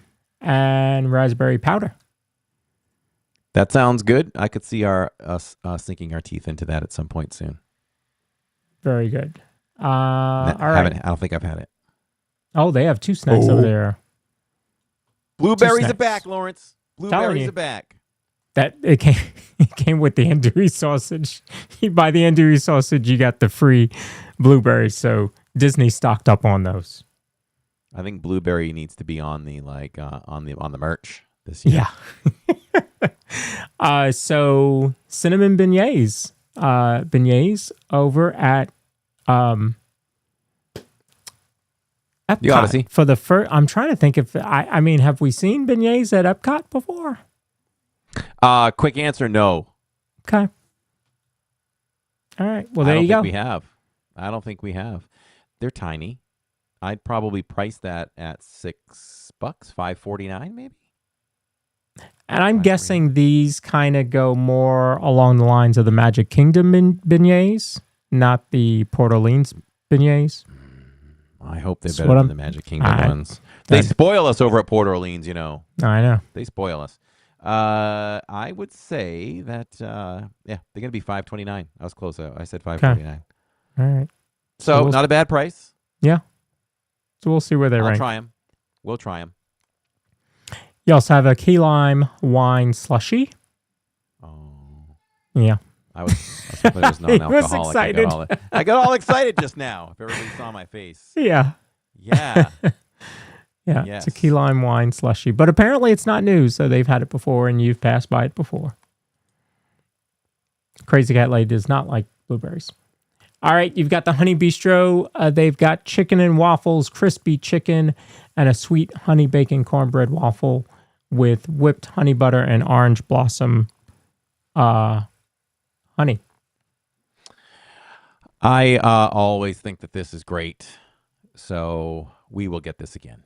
and raspberry powder. That sounds good. I could see us sinking our teeth into that at some point soon. Very good. All right. I don't think I've had it. Oh, they have 2 snacks over there. Blueberries are back, Lawrence. Blueberries are back. That it came with the andouille sausage. You buy the andouille sausage, you got the free blueberries. So Disney stocked up on those. I think blueberry needs to be on the on the merch this year. Yeah. So cinnamon beignets, over at Epcot the Odyssey. For the first. I'm trying to think if I mean, have we seen beignets at Epcot before? Quick answer, no. Okay. All right. Well, there you go. We have. I don't think we have. They're tiny. I'd probably price that at $6, $5.49 maybe. And I'm guessing these kind of go more along the lines of the Magic Kingdom beignets, not the Port Orleans beignets. I hope they're better than the Magic Kingdom ones. They spoil us over at Port Orleans, you know. I know. They spoil us. I would say that, they're going to be $5.29. I was close. I said $5.49. Okay. All right. So not a bad price. Yeah. So we'll see where they rank. I'll try them. We'll try them. You also have a key lime wine slushy. Oh. Yeah. I thought it was non-alcoholic. I got all excited just now. If everybody saw my face. Yeah. Yeah. Yeah. Yes. It's a key lime wine slushy. But apparently it's not new, so they've had it before and you've passed by it before. Crazy Cat Lady does not like blueberries. All right, you've got the Honey Bistro. They've got chicken and waffles, crispy chicken, and a sweet honey bacon cornbread waffle with whipped honey butter and orange blossom honey. I always think that this is great, so we will get this again.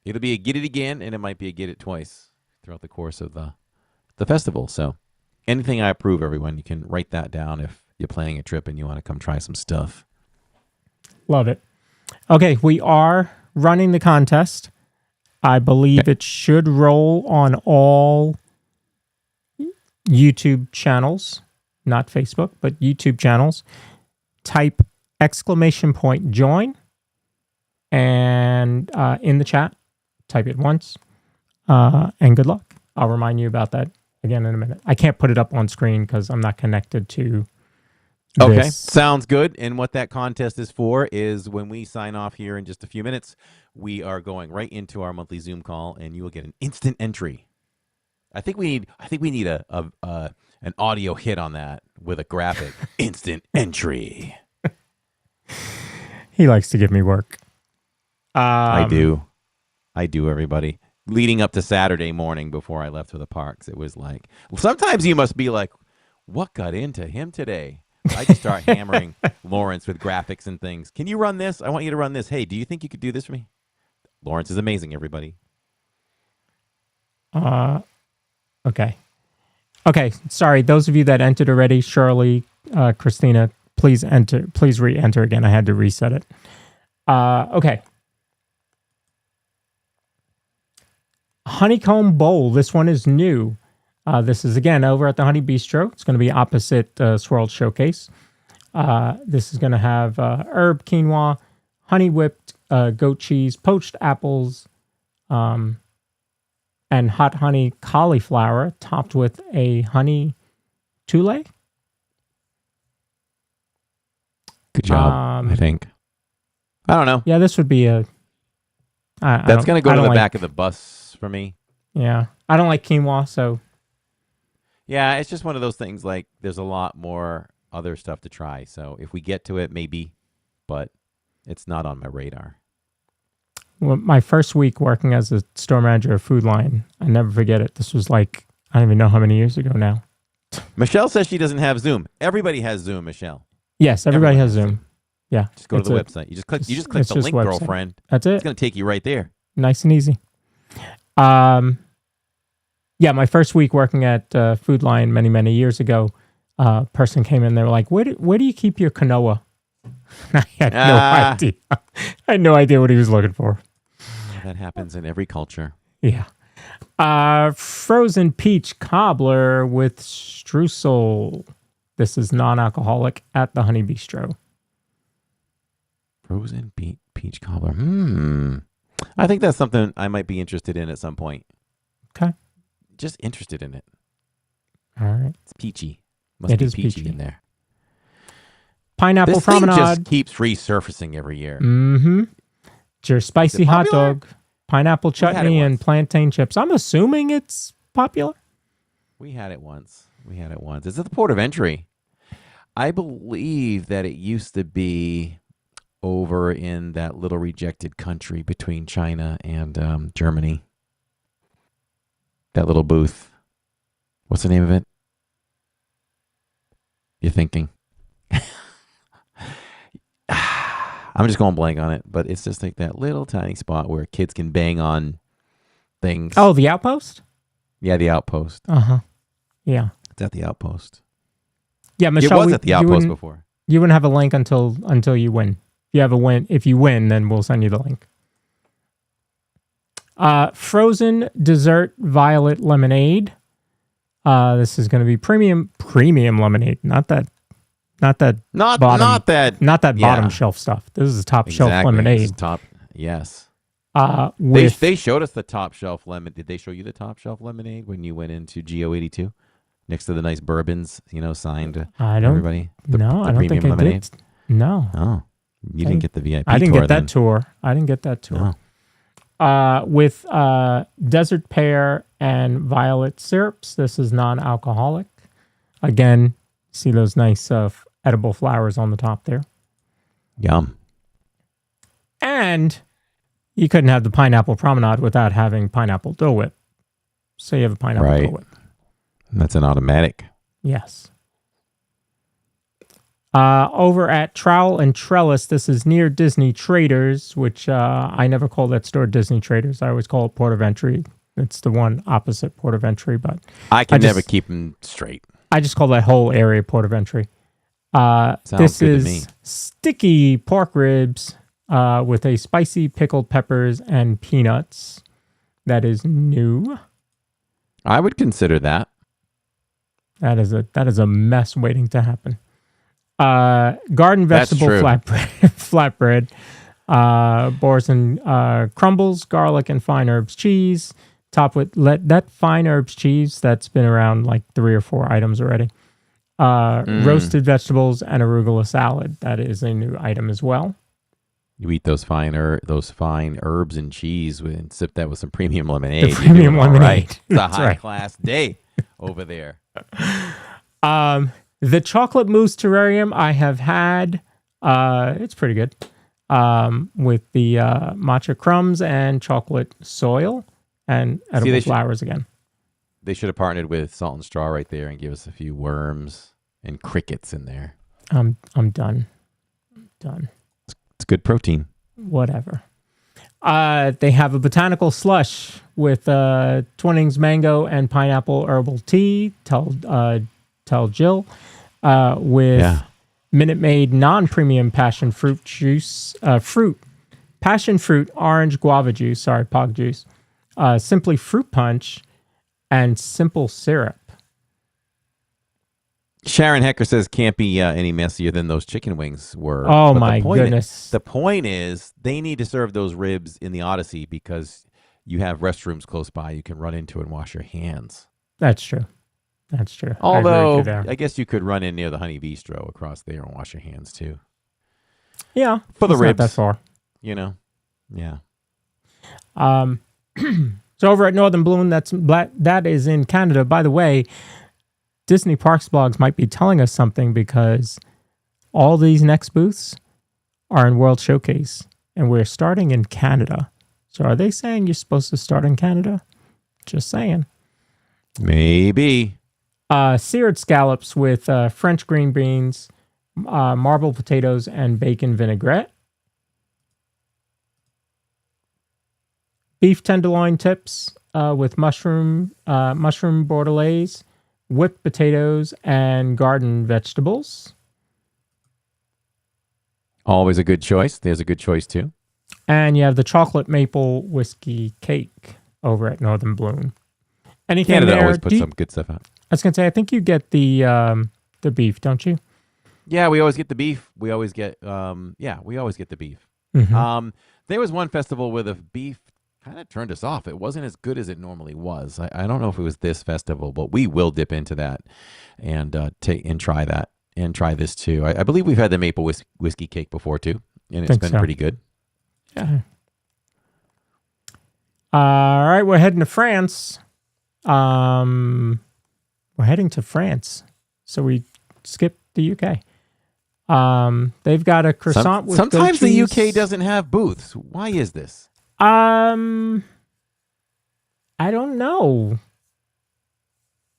It'll be a get it again, and it might be a get it twice throughout the course of the festival. So anything I approve, everyone, you can write that down if you're planning a trip and you want to come try some stuff. Love it. Okay, we are running the contest. I believe it should roll on all YouTube channels, not Facebook, but YouTube channels. Type !join and in the chat, type it once, and good luck. I'll remind you about that again in a minute. I can't put it up on screen because I'm not connected to this. Okay, sounds good. And what that contest is for is when we sign off here in just a few minutes, we are going right into our monthly Zoom call, and you will get an instant entry. I think we need an audio hit on that with a graphic. Instant entry. He likes to give me work. I do, everybody. Leading up to Saturday morning before I left for the parks, it was like, sometimes you must be like, what got into him today? I just start hammering Lawrence with graphics and things. Can you run this? I want you to run this. Hey, do you think you could do this for me? Lawrence is amazing, everybody. Okay. Sorry, those of you that entered already, Shirley, Christina, please re-enter again. I had to reset it. Okay. Honeycomb Bowl. This one is new. This is, again, over at the Honey Bistro. It's going to be opposite Swirled Showcase. This is going to have herb quinoa, honey whipped goat cheese, poached apples, and hot honey cauliflower topped with a honey toulet. Good job, I think. I don't know. Yeah, this would be a... That's going to go to the back of the bus for me. Yeah. I don't like quinoa, so... Yeah, it's just one of those things, like, there's a lot more other stuff to try. So if we get to it, maybe. But it's not on my radar. Well, my first week working as a store manager of Food Line, I never forget it. This was like, I don't even know how many years ago now. Michelle says she doesn't have Zoom. Everybody has Zoom, Michelle. Yes, everybody has Zoom. Yeah. Just go to the website. You just click the link, website. girlfriend. That's it. It's going to take you right there. Nice and easy. Yeah, my first week working at Food Line many, many years ago, a person came in, they were like, where do you keep your quinoa? I had no idea. I had no idea what he was looking for. That happens in every culture. Yeah. Frozen peach cobbler with streusel. This is non-alcoholic at the Honey Bistro. Frozen peach cobbler. I think that's something I might be interested in at some point. Okay. Just interested in it. All right. It's peachy. Must be peachy in there. Pineapple this promenade. Thing just keeps resurfacing every year. Mm-hmm. It's your spicy hot dog, pineapple chutney, and plantain chips. I'm assuming it's popular. We had it once. It's at the port of entry. I believe that it used to be over in that little rejected country between China and Germany. That little booth. What's the name of it? You're thinking. I'm just going blank on it, but it's just like that little tiny spot where kids can bang on things. Oh, the Outpost? Yeah, the Outpost. Uh-huh. Yeah. It's at the Outpost. Yeah, Michelle. It was at the Outpost before. You wouldn't have a link until you win. If you win, then we'll send you the link. Frozen dessert violet lemonade. This is going to be premium lemonade, not that bottom shelf stuff. This is top shelf lemonade. Yes. They showed us the top shelf lemon. Did they show you the top shelf lemonade when you went into GO82 next to the nice bourbons? Signed. Everybody. I don't think I did. No. Oh, you didn't get the VIP. I didn't tour, get that tour. I didn't get that tour. No. With desert pear and violet syrups. This is non-alcoholic. Again, see those nice edible flowers on the top there. Yum. And you couldn't have the pineapple promenade without having pineapple Dole Whip. So you have a pineapple Dole Whip. That's an automatic. Yes. Over at Trowel and Trellis, this is near Disney Traders, which I never call that store Disney Traders. I always call it Port of Entry. It's the one opposite Port of Entry, but I can never keep them straight. I just call that whole area Port of Entry. This good is to me. sticky pork ribs with a spicy pickled peppers and peanuts. That is new. I would consider that. That is a mess waiting to happen. Garden vegetable flatbread, Boursin crumbles, garlic, and fine herbs cheese. Topped with that fine herbs cheese that's been around like 3 or 4 items already. Roasted vegetables and arugula salad. That is a new item as well. You eat those fine herbs and cheese and sip that with some premium lemonade. The premium lemonade. Right. It's a That's high class day over there. The chocolate mousse terrarium I have had. It's pretty good. With the matcha crumbs and chocolate soil and edible flowers again. They should have partnered with Salt and Straw right there and give us a few worms and crickets in there. I'm done. Done. It's good protein. Whatever. They have a botanical slush with Twinings mango and pineapple herbal tea. Tell Jill. With Minute Maid non-premium passion fruit juice. Passion fruit orange guava juice. Sorry, POG juice. Simply fruit punch and simple syrup. Sharon Hecker says can't be any messier than those chicken wings were. Oh, but my goodness. The point is they need to serve those ribs in the Odyssey because you have restrooms close by. You can run into and wash your hands. That's true. That's true. Although, I guess you could run in near the Honey Bistro across there and wash your hands too. Yeah. For the ribs. Not that far. You know? Yeah. So over at Northern Bloom, that is in Canada. By the way, Disney Parks blogs might be telling us something because all these next booths are in World Showcase, and we're starting in Canada. So are they saying you're supposed to start in Canada? Just saying. Maybe. Seared scallops with French green beans, marbled potatoes, and bacon vinaigrette. Beef tenderloin tips with mushroom bordelaise, whipped potatoes, and garden vegetables. Always a good choice. There's a good choice too. And you have the chocolate maple whiskey cake over at Northern Bloom. Anything Canada there? always puts some good stuff out. I was going to say, I think you get the beef, don't you? Yeah, we always get the beef. We always get the beef. Mm-hmm. There was one festival where the beef kind of turned us off. It wasn't as good as it normally was. I don't know if it was this festival, but we will dip into that and try that and try this too. I believe we've had the maple whiskey cake before too, and it's been pretty good. Yeah. All right, we're heading to France. We're heading to France, so we skipped the UK. They've got a croissant with sometimes goat the cheese. UK doesn't have booths. Why is this? I don't know.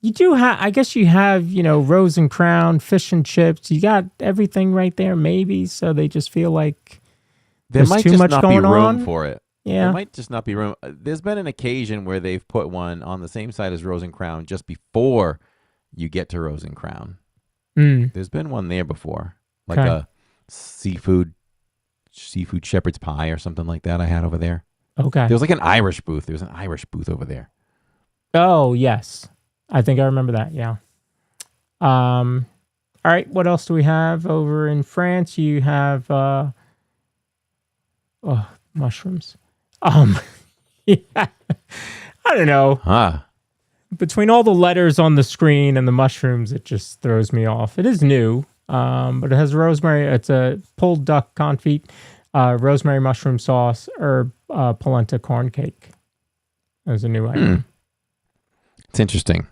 You do have, I guess you have, Rose and Crown, fish and chips. You got everything right there, maybe. So they just feel like There might too just much not going be room on for it. Yeah. There might just not be room. There's been an occasion where they've put one on the same side as Rose and Crown just before you get to Rose and Crown. There's been one there before, like a seafood shepherd's pie or something like that I had over there. Okay. There was like an Irish booth. There was an Irish booth over there. Oh, yes. I think I remember that, yeah. All right, what else do we have over in France? You have mushrooms. Yeah. I don't know. Between all the letters on the screen and the mushrooms, it just throws me off. It is new, but it has rosemary. It's a pulled duck confit, rosemary mushroom sauce, herb polenta corn cake. As a new item. It's interesting.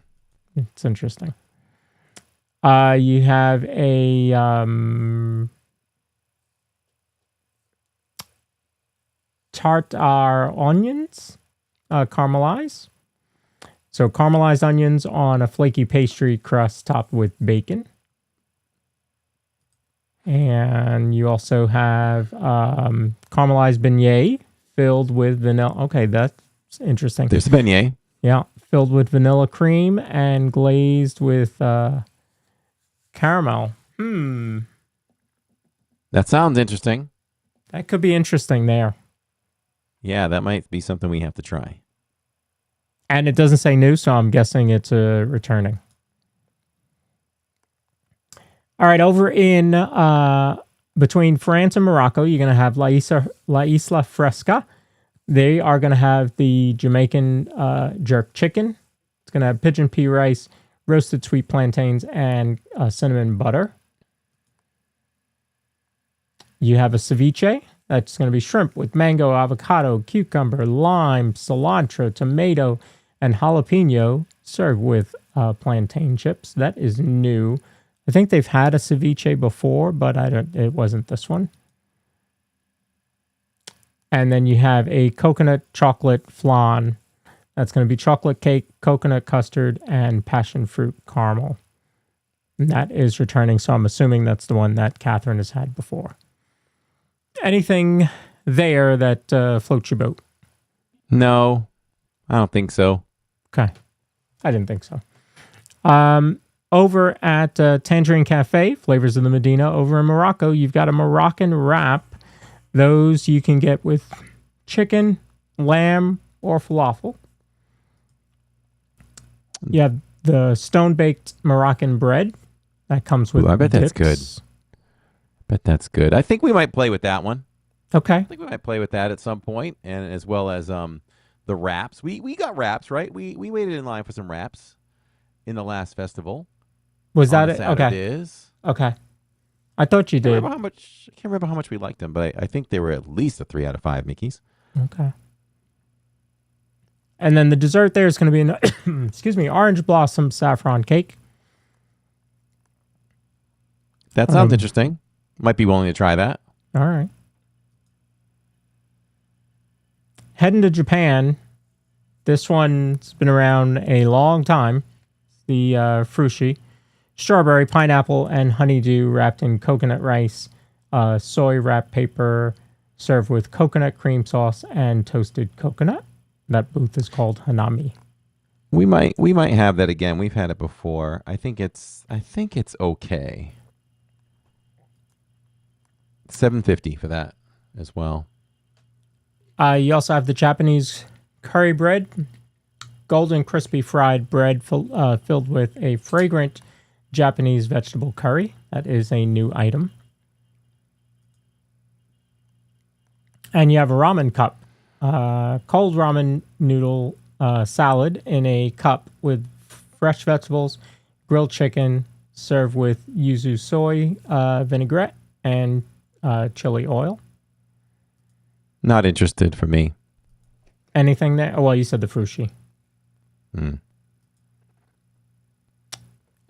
It's interesting. You have a tartare onions, caramelized. So caramelized onions on a flaky pastry crust topped with bacon. And you also have caramelized beignet filled with vanilla. Okay, that's interesting. There's the beignet. Yeah, filled with vanilla cream and glazed with caramel. That sounds interesting. That could be interesting there. Yeah, that might be something we have to try. And it doesn't say new, so I'm guessing it's returning. All right, over in between France and Morocco, you're going to have La Isla Fresca. They are going to have the Jamaican jerk chicken. It's going to have pigeon pea rice, roasted sweet plantains, and cinnamon butter. You have a ceviche. That's going to be shrimp with mango, avocado, cucumber, lime, cilantro, tomato, and jalapeno, served with plantain chips. That is new. I think they've had a ceviche before, but it wasn't this one. And then you have a coconut chocolate flan. That's going to be chocolate cake, coconut custard, and passion fruit caramel. And that is returning, so I'm assuming that's the one that Catherine has had before. Anything there that floats your boat? No, I don't think so. Okay. I didn't think so. Over at Tangerine Cafe, Flavors of the Medina, over in Morocco, you've got a Moroccan wrap. Those you can get with chicken, lamb, or falafel. You have the stone-baked Moroccan bread. That comes with I bet dips. that's good. I think we might play with that one. Okay. I think we might play with that at some point, and as well as the wraps. We got wraps, right? We waited in line for some wraps in the last festival. Was that it? Okay. Okay. I thought you did. I can't remember how much we liked them, but I think they were at least a 3 out of 5 Mickeys. Okay. And then the dessert there is going to be an orange blossom saffron cake. That sounds interesting. Might be willing to try that. All right. Heading to Japan. This one's been around a long time. The frushi. Strawberry, pineapple, and honeydew wrapped in coconut rice, soy wrapped paper, served with coconut cream sauce and toasted coconut. That booth is called Hanami. We might have that again. We've had it before. I think it's okay. $7.50 for that as well. You also have the Japanese curry bread, golden crispy fried bread filled with a fragrant Japanese vegetable curry. That is a new item. And you have a ramen cup, cold ramen noodle salad in a cup with fresh vegetables, grilled chicken, served with yuzu soy vinaigrette and chili oil. Not interested for me. Anything there? Oh, well, you said the frushi.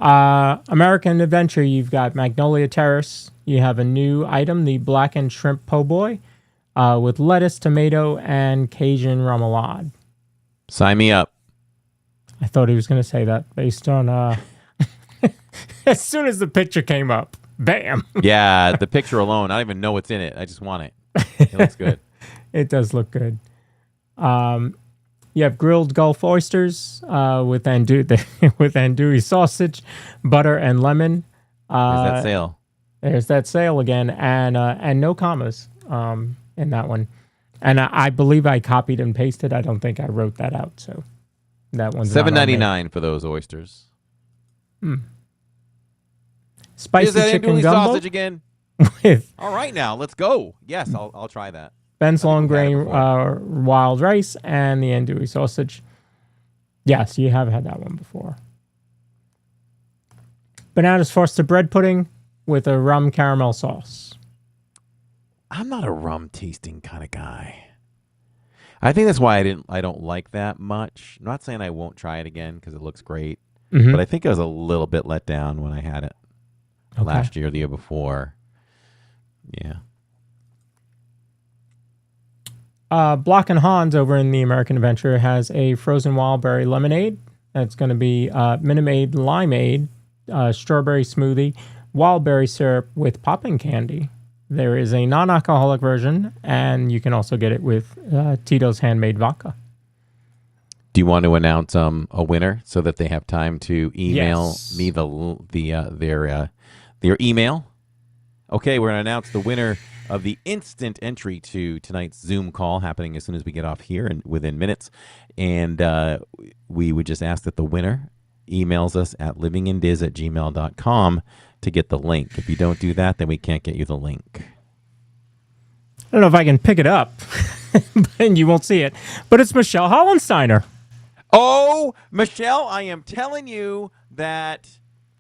American Adventure, you've got Magnolia Terrace. You have a new item, the blackened shrimp po' boy, with lettuce, tomato, and Cajun remoulade. Sign me up. I thought he was going to say that based on as soon as the picture came up. Bam. Yeah, the picture alone. I don't even know what's in it. I just want it. It looks good. It does look good. You have grilled Gulf oysters with andouille sausage, butter, and lemon. There's that sale. There's that sale again, and no commas in that one. And I believe I copied and pasted. I don't think I wrote that out. So that one's $7.99 for those oysters. Spicy that chicken andouille gumbo sausage again. All right, now let's go. Yes, I'll try that. Ben's long grain wild rice and the andouille sausage. Yes, you have had that one before. Bananas frosted bread pudding with a rum caramel sauce. I'm not a rum tasting kind of guy. I think that's why I don't like that much. I'm not saying I won't try it again because it looks great. But I think I was a little bit let down when I had it last year, the year before. Yeah. Block and Hans over in the American Adventure has a frozen wild berry lemonade. That's going to be Minute Limeade, strawberry smoothie, wild berry syrup with popping candy. There is a non-alcoholic version, and you can also get it with Tito's handmade vodka. Do you want to announce a winner so that they have time to email me their email? Okay, we're going to announce the winner of the instant entry to tonight's Zoom call happening as soon as we get off here and within minutes. And we would just ask that the winner emails us at livingindiz@gmail.com to get the link. If you don't do that, then we can't get you the link. I don't know if I can pick it up, and you won't see it, but it's Michelle Hollensteiner. Oh, Michelle, I am telling you that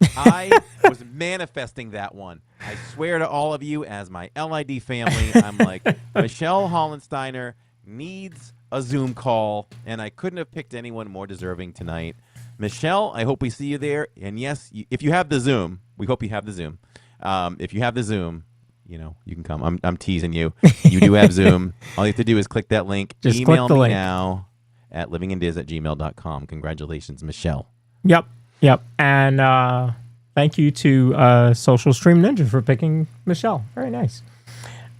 I was manifesting that one. I swear to all of you as my LID family, I'm like, Michelle Hollensteiner needs a Zoom call, and I couldn't have picked anyone more deserving tonight. Michelle, I hope we see you there. And yes, if you have the Zoom, we hope you have the Zoom. If you have the Zoom, you can come. I'm teasing you. You do have Zoom. All you have to do is click that link. Just email click the me link. now at livingindiz@gmail.com. Congratulations, Michelle. Yep. And thank you to Social Stream Ninja for picking Michelle. Very nice.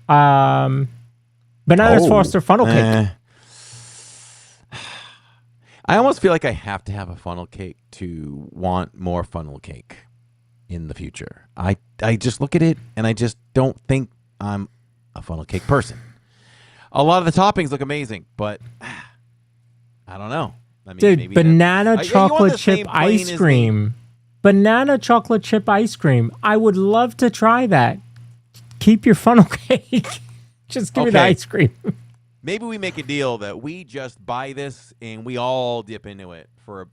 Bananas Foster funnel cake. I almost feel like I have to have a funnel cake to want more funnel cake in the future. I just look at it and I just don't think I'm a funnel cake person. A lot of the toppings look amazing, but I don't know. I mean, Dude, maybe banana you want chocolate the same chip plane ice as cream. Banana chocolate chip ice cream. I would love to try that. Keep your funnel cake. Just give me the Okay. ice cream. Maybe we make a deal that we just buy this and we all dip into it for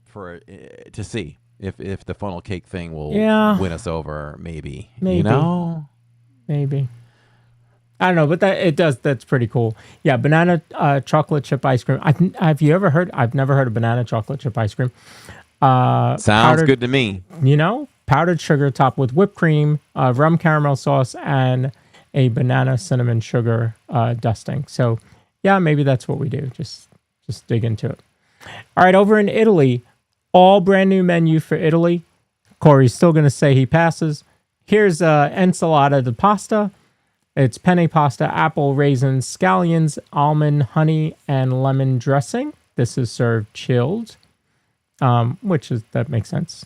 to see if the funnel cake thing will win us over. Maybe. Maybe. You know? Maybe. I don't know, but that's pretty cool. Yeah, banana chocolate chip ice cream. Have you ever heard? I've never heard of banana chocolate chip ice cream. Sounds good to me. Powdered sugar topped with whipped cream, rum caramel sauce, and a banana cinnamon sugar dusting. So, yeah, maybe that's what we do. Just dig into it. All right, over in Italy, all brand new menu for Italy. Corey's still going to say he passes. Here's ensalada de pasta. It's penne pasta, apple, raisins, scallions, almond, honey, and lemon dressing. This is served chilled, that makes sense.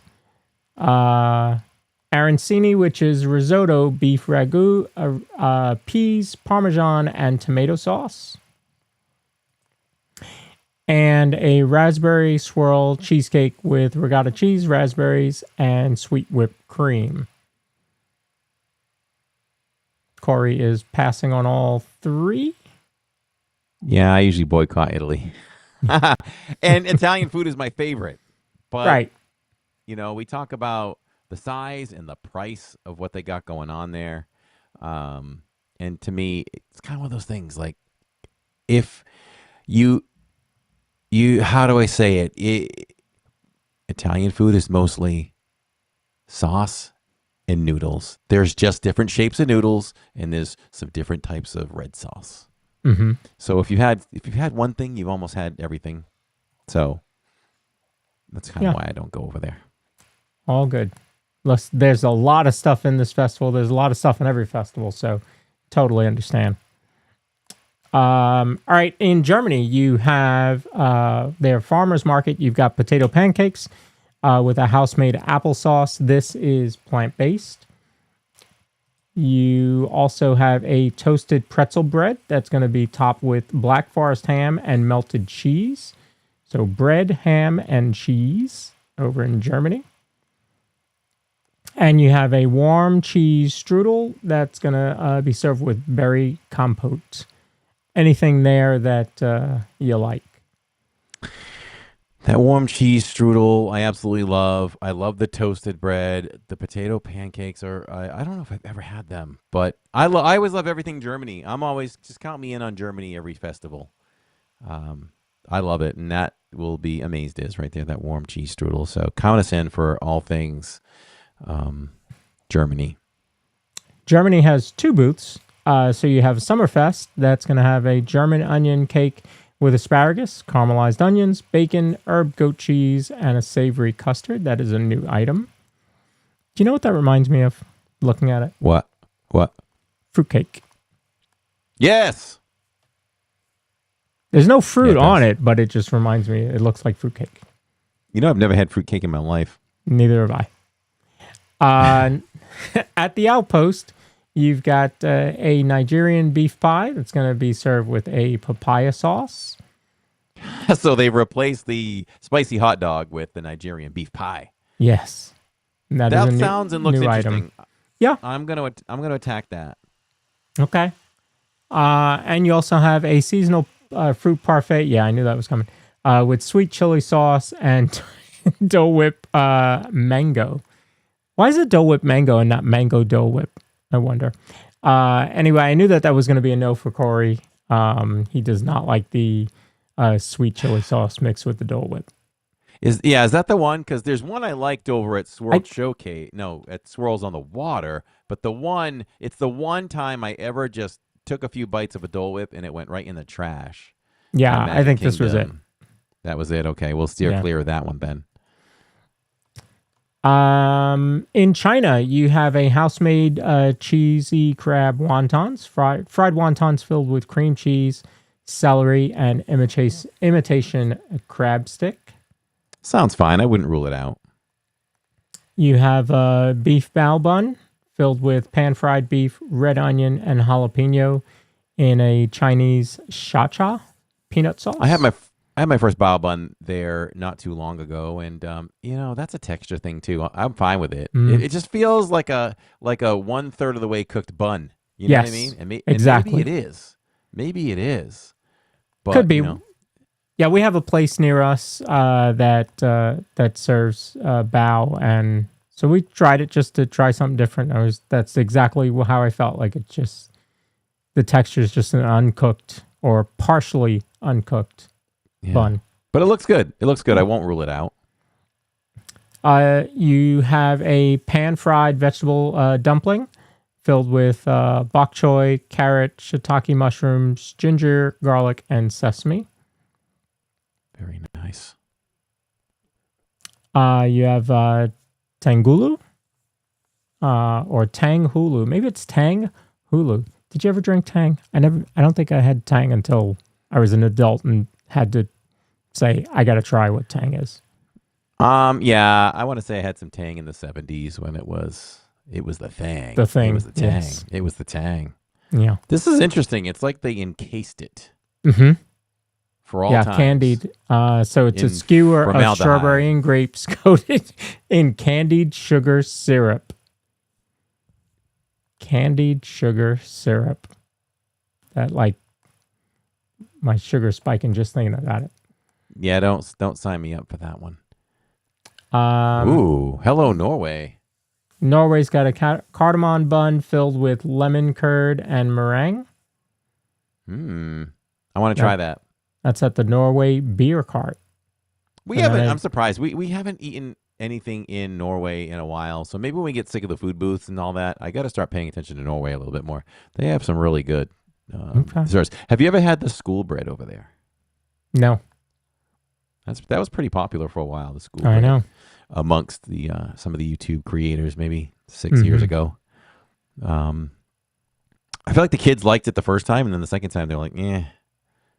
Arancini, which is risotto, beef ragu, peas, parmesan, and tomato sauce. And a raspberry swirl cheesecake with ricotta cheese, raspberries, and sweet whipped cream. Corey is passing on all three. Yeah, I usually boycott Italy. And Italian food is my favorite. But, right. We talk about the size and the price of what they got going on there. And to me, it's kind of one of those things like if you how do I say it? Italian food is mostly sauce and noodles. There's just different shapes of noodles, and there's some different types of red sauce. Mm-hmm. So if you've had one thing, you've almost had everything. So that's kind of why I don't go over there. All good. There's a lot of stuff in this festival. There's a lot of stuff in every festival, so totally understand. All right, in Germany, you have their farmers market. You've got potato pancakes with a house-made applesauce. This is plant-based. You also have a toasted pretzel bread that's going to be topped with Black Forest ham and melted cheese. So bread, ham, and cheese over in Germany. And you have a warm cheese strudel that's going to be served with berry compote. Anything there that you like? That warm cheese strudel, I absolutely love. I love the toasted bread. The potato pancakes I don't know if I've ever had them, but I always love everything Germany. I'm always, just count me in on Germany every festival. I love it. And that will be amazed is right there, that warm cheese strudel. So count us in for all things Germany. Germany has 2 booths. So you have Summerfest. That's going to have a German onion cake with asparagus, caramelized onions, bacon, herb goat cheese, and a savory custard. That is a new item. Do you know what that reminds me of, looking at it? What? Fruitcake. Yes. There's no fruit on it, but it just reminds me. It looks like fruitcake. You know, I've never had fruitcake in my life. Neither have I. At the Outpost, you've got a Nigerian beef pie that's going to be served with a papaya sauce. So they've replaced the spicy hot dog with the Nigerian beef pie. Yes. That sounds and looks interesting. Item. Yeah. I'm gonna attack that. Okay. And you also have a seasonal fruit parfait. Yeah, I knew that was coming. With sweet chili sauce and Dole Whip mango. Why is it Dole Whip mango and not mango Dole Whip? I wonder. Anyway, I knew that was going to be a no for Corey. He does not like the sweet chili sauce mixed with the Dole Whip. Is that the one? Because there's one I liked over at Swirl Showcase. No, at Swirls on the Water. But it's the one time I ever just took a few bites of a Dole Whip and it went right in the trash. Yeah, I think this was it. That was it. Okay, we'll steer clear of that one then. In China, you have a house-made cheesy crab wontons, fried wontons filled with cream cheese, celery, and imitation crab stick. Sounds fine. I wouldn't rule it out. You have a beef bao bun filled with pan-fried beef, red onion, and jalapeno in a Chinese shacha peanut sauce. I had my first bao bun there not too long ago, and that's a texture thing too. I'm fine with it. It just feels like a 1/3 of the way cooked bun. You know what I mean? And exactly. Maybe it is. But, could be. Yeah, we have a place near us that serves bao, and so we tried it just to try something different. That's exactly how I felt. Like the texture is just an uncooked or partially uncooked bun. But it looks good. I won't rule it out. You have a pan-fried vegetable dumpling filled with bok choy, carrot, shiitake mushrooms, ginger, garlic, and sesame. Very nice. You have tangulu or tang hulu. Maybe it's tang hulu. Did you ever drink tang? I don't think I had tang until I was an adult and had to say I got to try what tang is. Yeah, I want to say I had some tang in the 70s when it was the thing. The thing. It was the tang. Yes. It was the tang. Yeah. This is interesting. It's like they encased it. Mm-hmm. For all times. Candied. So it's a skewer of strawberry and grapes coated in candied sugar syrup. Candied sugar syrup. That my sugar spiking just thinking about it. Yeah, don't sign me up for that one. Ooh, hello Norway. Norway's got a cardamom bun filled with lemon curd and meringue. I want to try that. That's at the Norway Beer Cart. I'm surprised. We haven't eaten anything in Norway in a while. So maybe when we get sick of the food booths and all that, I got to start paying attention to Norway a little bit more. They have some really good desserts. Have you ever had the school bread over there? No. That was pretty popular for a while, the school bread. I know. Amongst the some of the YouTube creators maybe 6 years ago. I feel like the kids liked it the first time, and then the second time they're like, eh.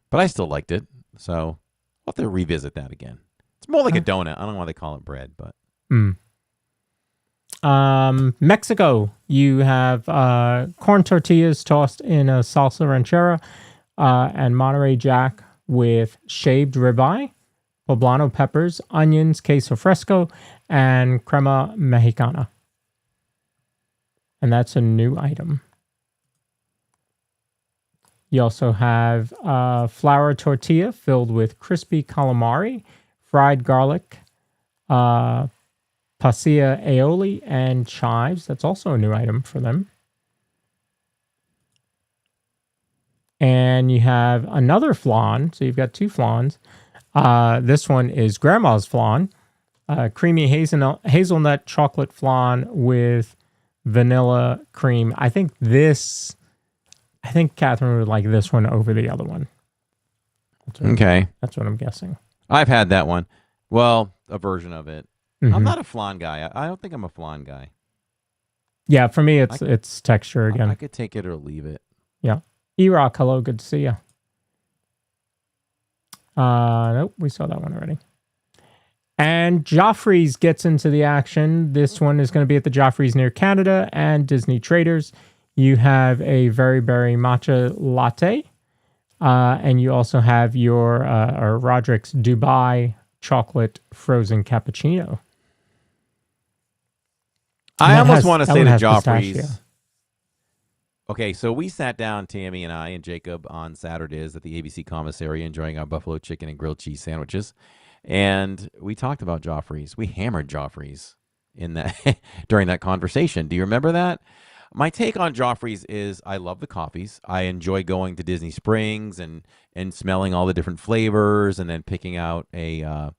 But I still liked it, so I'll have to revisit that again. It's more like a donut. I don't know why they call it bread, but. Mexico, you have corn tortillas tossed in a salsa ranchera and Monterey Jack with shaved ribeye, poblano peppers, onions, queso fresco, and crema mexicana. And that's a new item. You also have flour tortilla filled with crispy calamari, fried garlic, pasilla aioli, and chives. That's also a new item for them. And you have another flan. So you've got two flans. This one is Grandma's Flan, creamy hazelnut chocolate flan with vanilla cream. I think Catherine would like this one over the other one. Okay. That's what I'm guessing. I've had that one. Well, a version of it. Mm-hmm. I'm not a flan guy. I don't think I'm a flan guy. Yeah, for me, it's texture again. I could take it or leave it. Yeah. E-Rock, hello. Good to see you. Nope, we saw that one already. And Joffrey's gets into the action. This one is going to be at the Joffrey's near Canada and Disney Traders. You have a very berry matcha latte. And you also have your or Roderick's Dubai chocolate frozen cappuccino. I almost want to say to Joffrey's. Pistachio. Okay, so we sat down, Tammy and I and Jacob, on Saturdays at the ABC Commissary enjoying our buffalo chicken and grilled cheese sandwiches. And we talked about Joffrey's. We hammered Joffrey's in that during that conversation. Do you remember that? My take on Joffrey's is I love the coffees. I enjoy going to Disney Springs and smelling all the different flavors and then picking out a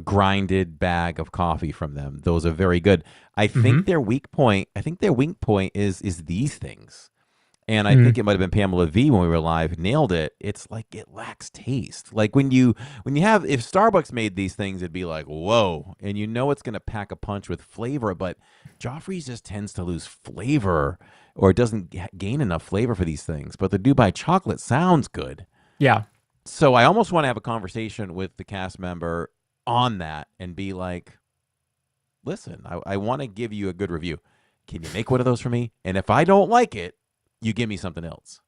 grinded bag of coffee from them. Those are very good. I think their weak point is these things. And I think it might have been Pamela V when we were live nailed it. It's like it lacks taste. Like when you have, if Starbucks made these things, it'd be like, whoa. And you know it's going to pack a punch with flavor, but Joffrey's just tends to lose flavor or it doesn't gain enough flavor for these things. But the Dubai chocolate sounds good. Yeah. So I almost want to have a conversation with the cast member on that and be like, listen, I want to give you a good review. Can you make one of those for me? And if I don't like it, you give me something else.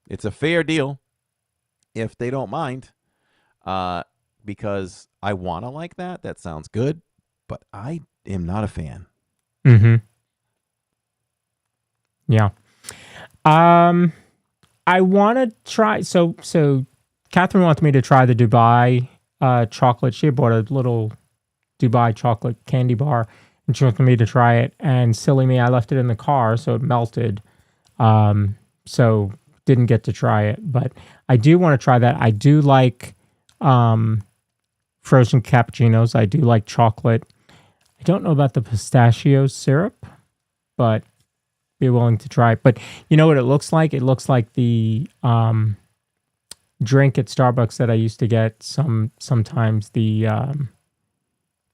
It's a fair deal if they don't mind, because I want to like that. That sounds good, but I am not a fan. Mm-hmm. Yeah. I want to try. So Catherine wanted me to try the Dubai chocolate. She bought a little Dubai chocolate candy bar, and she wanted me to try it. And silly me, I left it in the car, so it melted. So didn't get to try it, but I do want to try that. I do like frozen cappuccinos. I do like chocolate. I don't know about the pistachio syrup, but be willing to try it. But you know what it looks like? It looks like the drink at Starbucks that I used to get sometimes, the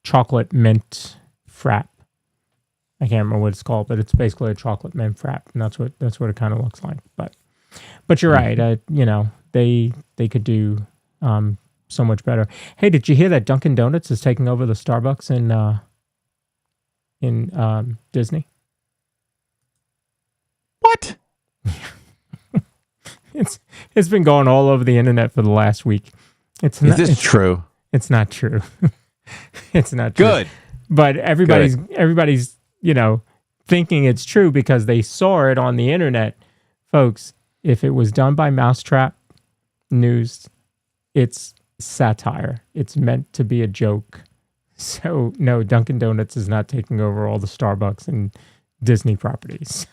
chocolate mint frap. I can't remember what it's called, but it's basically a chocolate mint frap, and that's what it kind of looks like. But you're right. They could do so much better. Hey, did you hear that Dunkin' Donuts is taking over the Starbucks in Disney? What? It's been going all over the internet for the last week. Is this true? It's not true. It's not true. Good. But everybody's thinking it's true because they saw it on the internet. Folks, if it was done by Mousetrap News, it's satire. It's meant to be a joke. So, no, Dunkin' Donuts is not taking over all the Starbucks and Disney properties.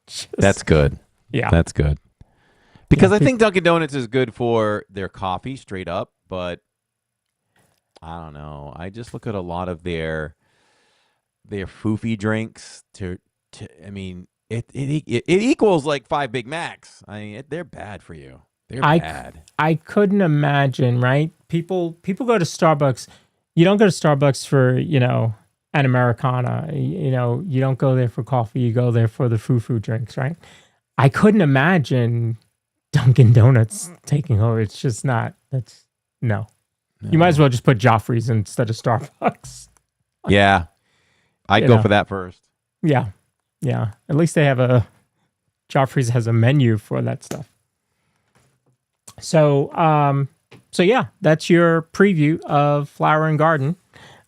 So, that's good. Yeah. That's good. Because I think Dunkin' Donuts is good for their coffee straight up, but I don't know. I just look at a lot of their foofy drinks it equals like 5 Big Macs. I mean, they're bad for you. They're bad. I couldn't imagine, right? People go to Starbucks. You don't go to Starbucks for, an Americana. You don't go there for coffee. You go there for the foo-foo drinks, right? I couldn't imagine Dunkin' Donuts taking over. It's just not. No. You might as well just put Joffrey's instead of Starbucks. Yeah. I'd go for that first. Yeah. Yeah. At least they have Joffrey's has a menu for that stuff. So yeah, that's your preview of Flower and Garden.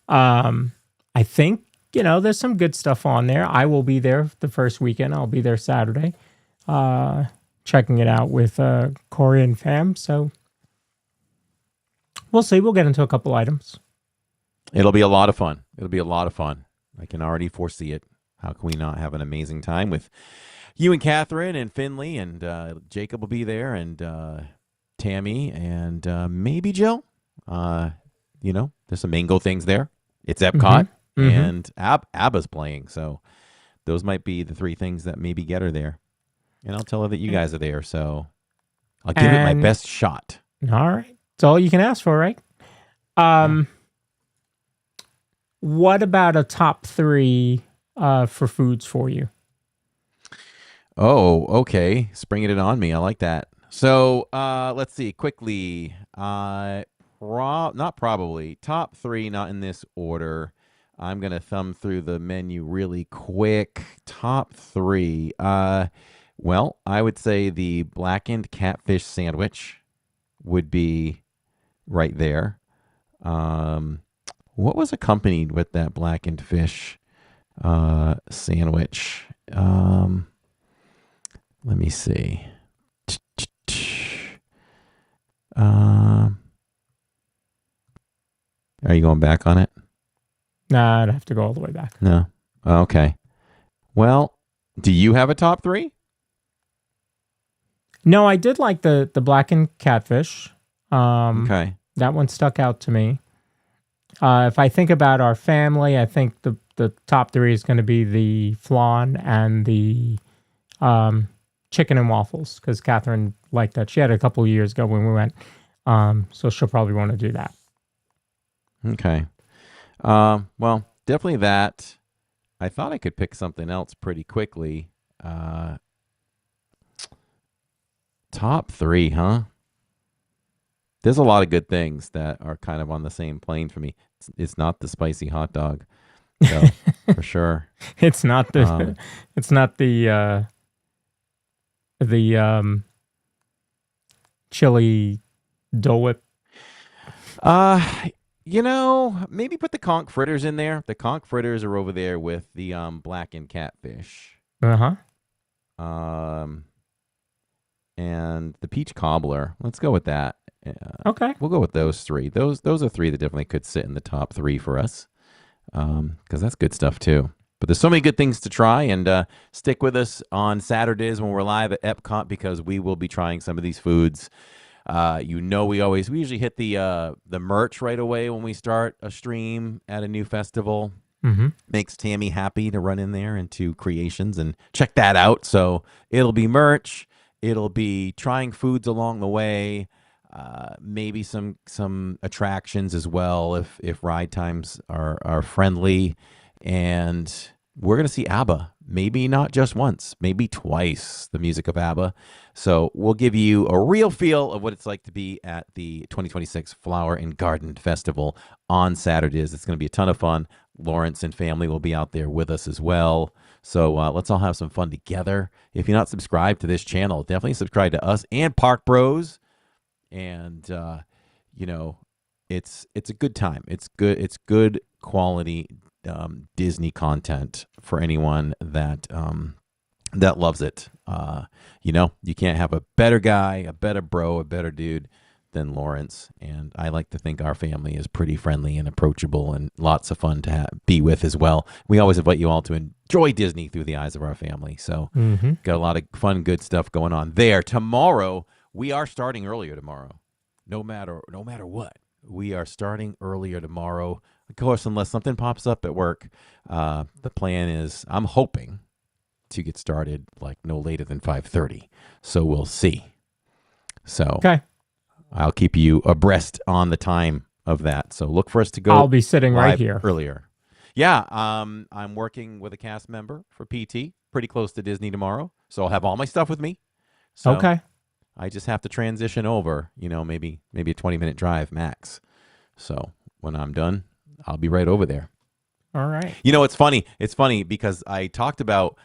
I think, there's some good stuff on there. I will be there the first weekend. I'll be there Saturday, checking it out with Corey and fam. So we'll see. We'll get into a couple items. It'll be a lot of fun. I can already foresee it. How can we not have an amazing time with you and Catherine and Finley and Jacob will be there and Tammy and maybe Jill? there's some mango things there. It's EPCOT and ABBA's playing. So those might be the three things that maybe get her there. And I'll tell her that you guys are there. So I'll give it my best shot. All right. It's all you can ask for, right? What about a top 3 for foods for you? Oh, okay. Springing it on me. I like that. So let's see quickly. Not probably. Top 3, not in this order. I'm going to thumb through the menu really quick. Top 3. Well, I would say the blackened catfish sandwich would be right there. What was accompanied with that blackened fish sandwich? Let me see. Are you going back on it? Nah, I'd have to go all the way back. No. Okay. Well, do you have a top 3? No, I did like the blackened catfish. Okay. That one stuck out to me. If I think about our family, I think the top 3 is going to be the flan and the chicken and waffles, because Catherine liked that. She had it a couple of years ago when we went. So she'll probably want to do that. Okay. Well, definitely that. I thought I could pick something else pretty quickly. Top 3, huh? There's a lot of good things that are kind of on the same plane for me. It's not the spicy hot dog, so for sure. It's not the chili Dole Whip. Maybe put the conch fritters in there. The conch fritters are over there with the blackened catfish. And the peach cobbler. Let's go with that. Okay. We'll go with those 3. Those are 3 that definitely could sit in the top 3 for us. Because that's good stuff too. But there's so many good things to try, and stick with us on Saturdays when we're live at EPCOT, because we will be trying some of these foods. We usually hit the merch right away when we start a stream at a new festival. Makes Tammy happy to run in there into Creations and check that out. So it'll be merch. It'll be trying foods along the way. Maybe some attractions as well if ride times are friendly. And we're going to see ABBA, maybe not just once, maybe twice, the music of ABBA. So we'll give you a real feel of what it's like to be at the 2026 Flower and Garden Festival on Saturdays. It's going to be a ton of fun. Lawrence and family will be out there with us as well. So let's all have some fun together. If you're not subscribed to this channel, definitely subscribe to us and Park Bros. And, it's a good time. It's good quality Disney content for anyone that loves it. You can't have a better guy, a better bro, a better dude than Lawrence. And I like to think our family is pretty friendly and approachable and lots of fun to be with as well. We always invite you all to enjoy Disney through the eyes of our family. So got a lot of fun, good stuff going on there. Tomorrow, we are starting earlier tomorrow. No matter what, we are starting earlier tomorrow. Of course, unless something pops up at work, the plan is I'm hoping to get started like no later than 5:30. So we'll see. So okay. I'll keep you abreast on the time of that. So look for us to go. I'll be sitting right here earlier. Yeah, I'm working with a cast member for PT, pretty close to Disney tomorrow. So I'll have all my stuff with me. So okay. I just have to transition over, maybe a 20-minute drive max. So when I'm done, I'll be right over there. All right. It's funny. It's funny because I talked about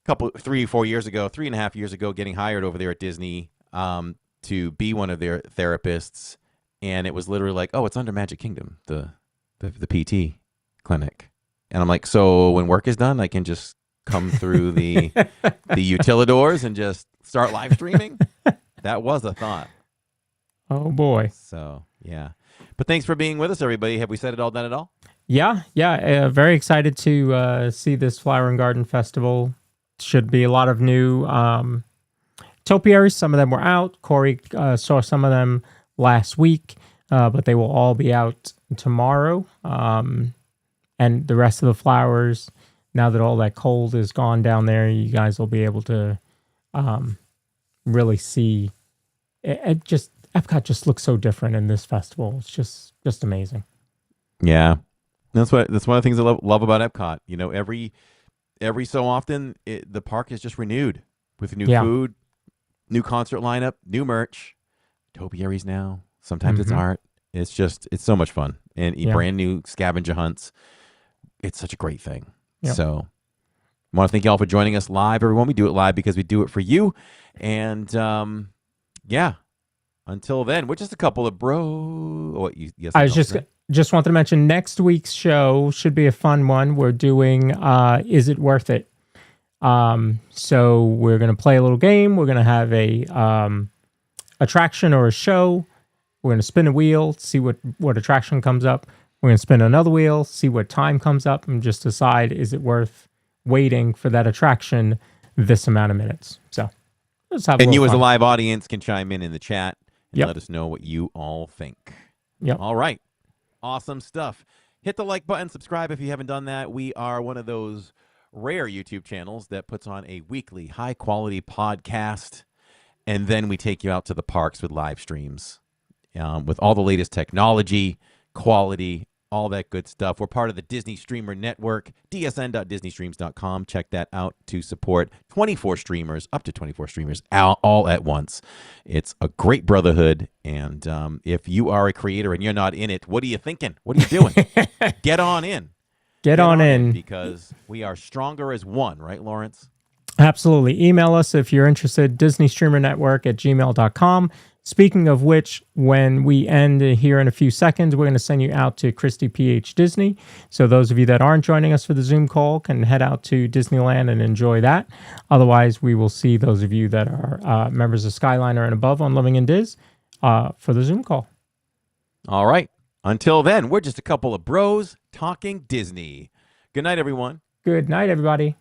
3.5 years ago, getting hired over there at Disney to be one of their therapists. And it was literally like, oh, it's under Magic Kingdom, the PT clinic. And I'm like, so when work is done, I can just come through the utilidors and just start live streaming? That was a thought. Oh, boy. So, yeah. But thanks for being with us, everybody. Have we said it all, done it all? Yeah. Very excited to see this Flower and Garden Festival. Should be a lot of new topiaries. Some of them were out. Corey saw some of them last week. but they will all be out tomorrow. And the rest of the flowers, now that all that cold is gone down there, you guys will be able to really see. Epcot just looks so different in this festival. It's just amazing. Yeah, that's one of the things I love about Epcot. You know, every so often the park is just renewed with new food, new concert lineup, new merch, topiaries now. Sometimes it's art. It's so much fun, and brand new scavenger hunts. It's such a great thing. Yep. So I want to thank you all for joining us live, everyone. We do it live because we do it for you. And until then, we're just a couple of I was just wanted to mention next week's show should be a fun one. We're doing Is It Worth It? So we're going to play a little game. We're going to have a attraction or a show. We're going to spin a wheel, see what attraction comes up. We're going to spin another wheel, see what time comes up, and just decide, is it worth waiting for that attraction this amount of minutes? So let's have and you fun. As a live audience can chime in the chat and Yep. let us know what you all think. Yep. All right. Awesome stuff. Hit the like button, subscribe if you haven't done that. We are one of those rare YouTube channels that puts on a weekly high-quality podcast, and then we take you out to the parks with live streams with all the latest technology, quality, all that good stuff. We're part of the Disney Streamer Network, dsn.disneystreams.com. Check that out to support 24 streamers, up to 24 streamers, all at once. It's a great brotherhood, and if you are a creator and you're not in it, what are you thinking? What are you doing? Get on in. Get on in. Because we are stronger as one, right, Lawrence? Absolutely. Email us if you're interested, DisneyStreamerNetwork@gmail.com. Speaking of which, when we end here in a few seconds, we're going to send you out to Christy PH Disney. So those of you that aren't joining us for the Zoom call can head out to Disneyland and enjoy that. Otherwise, we will see those of you that are members of Skyliner and above on Living in Diz for the Zoom call. All right. Until then, we're just a couple of bros talking Disney. Good night, everyone. Good night, everybody.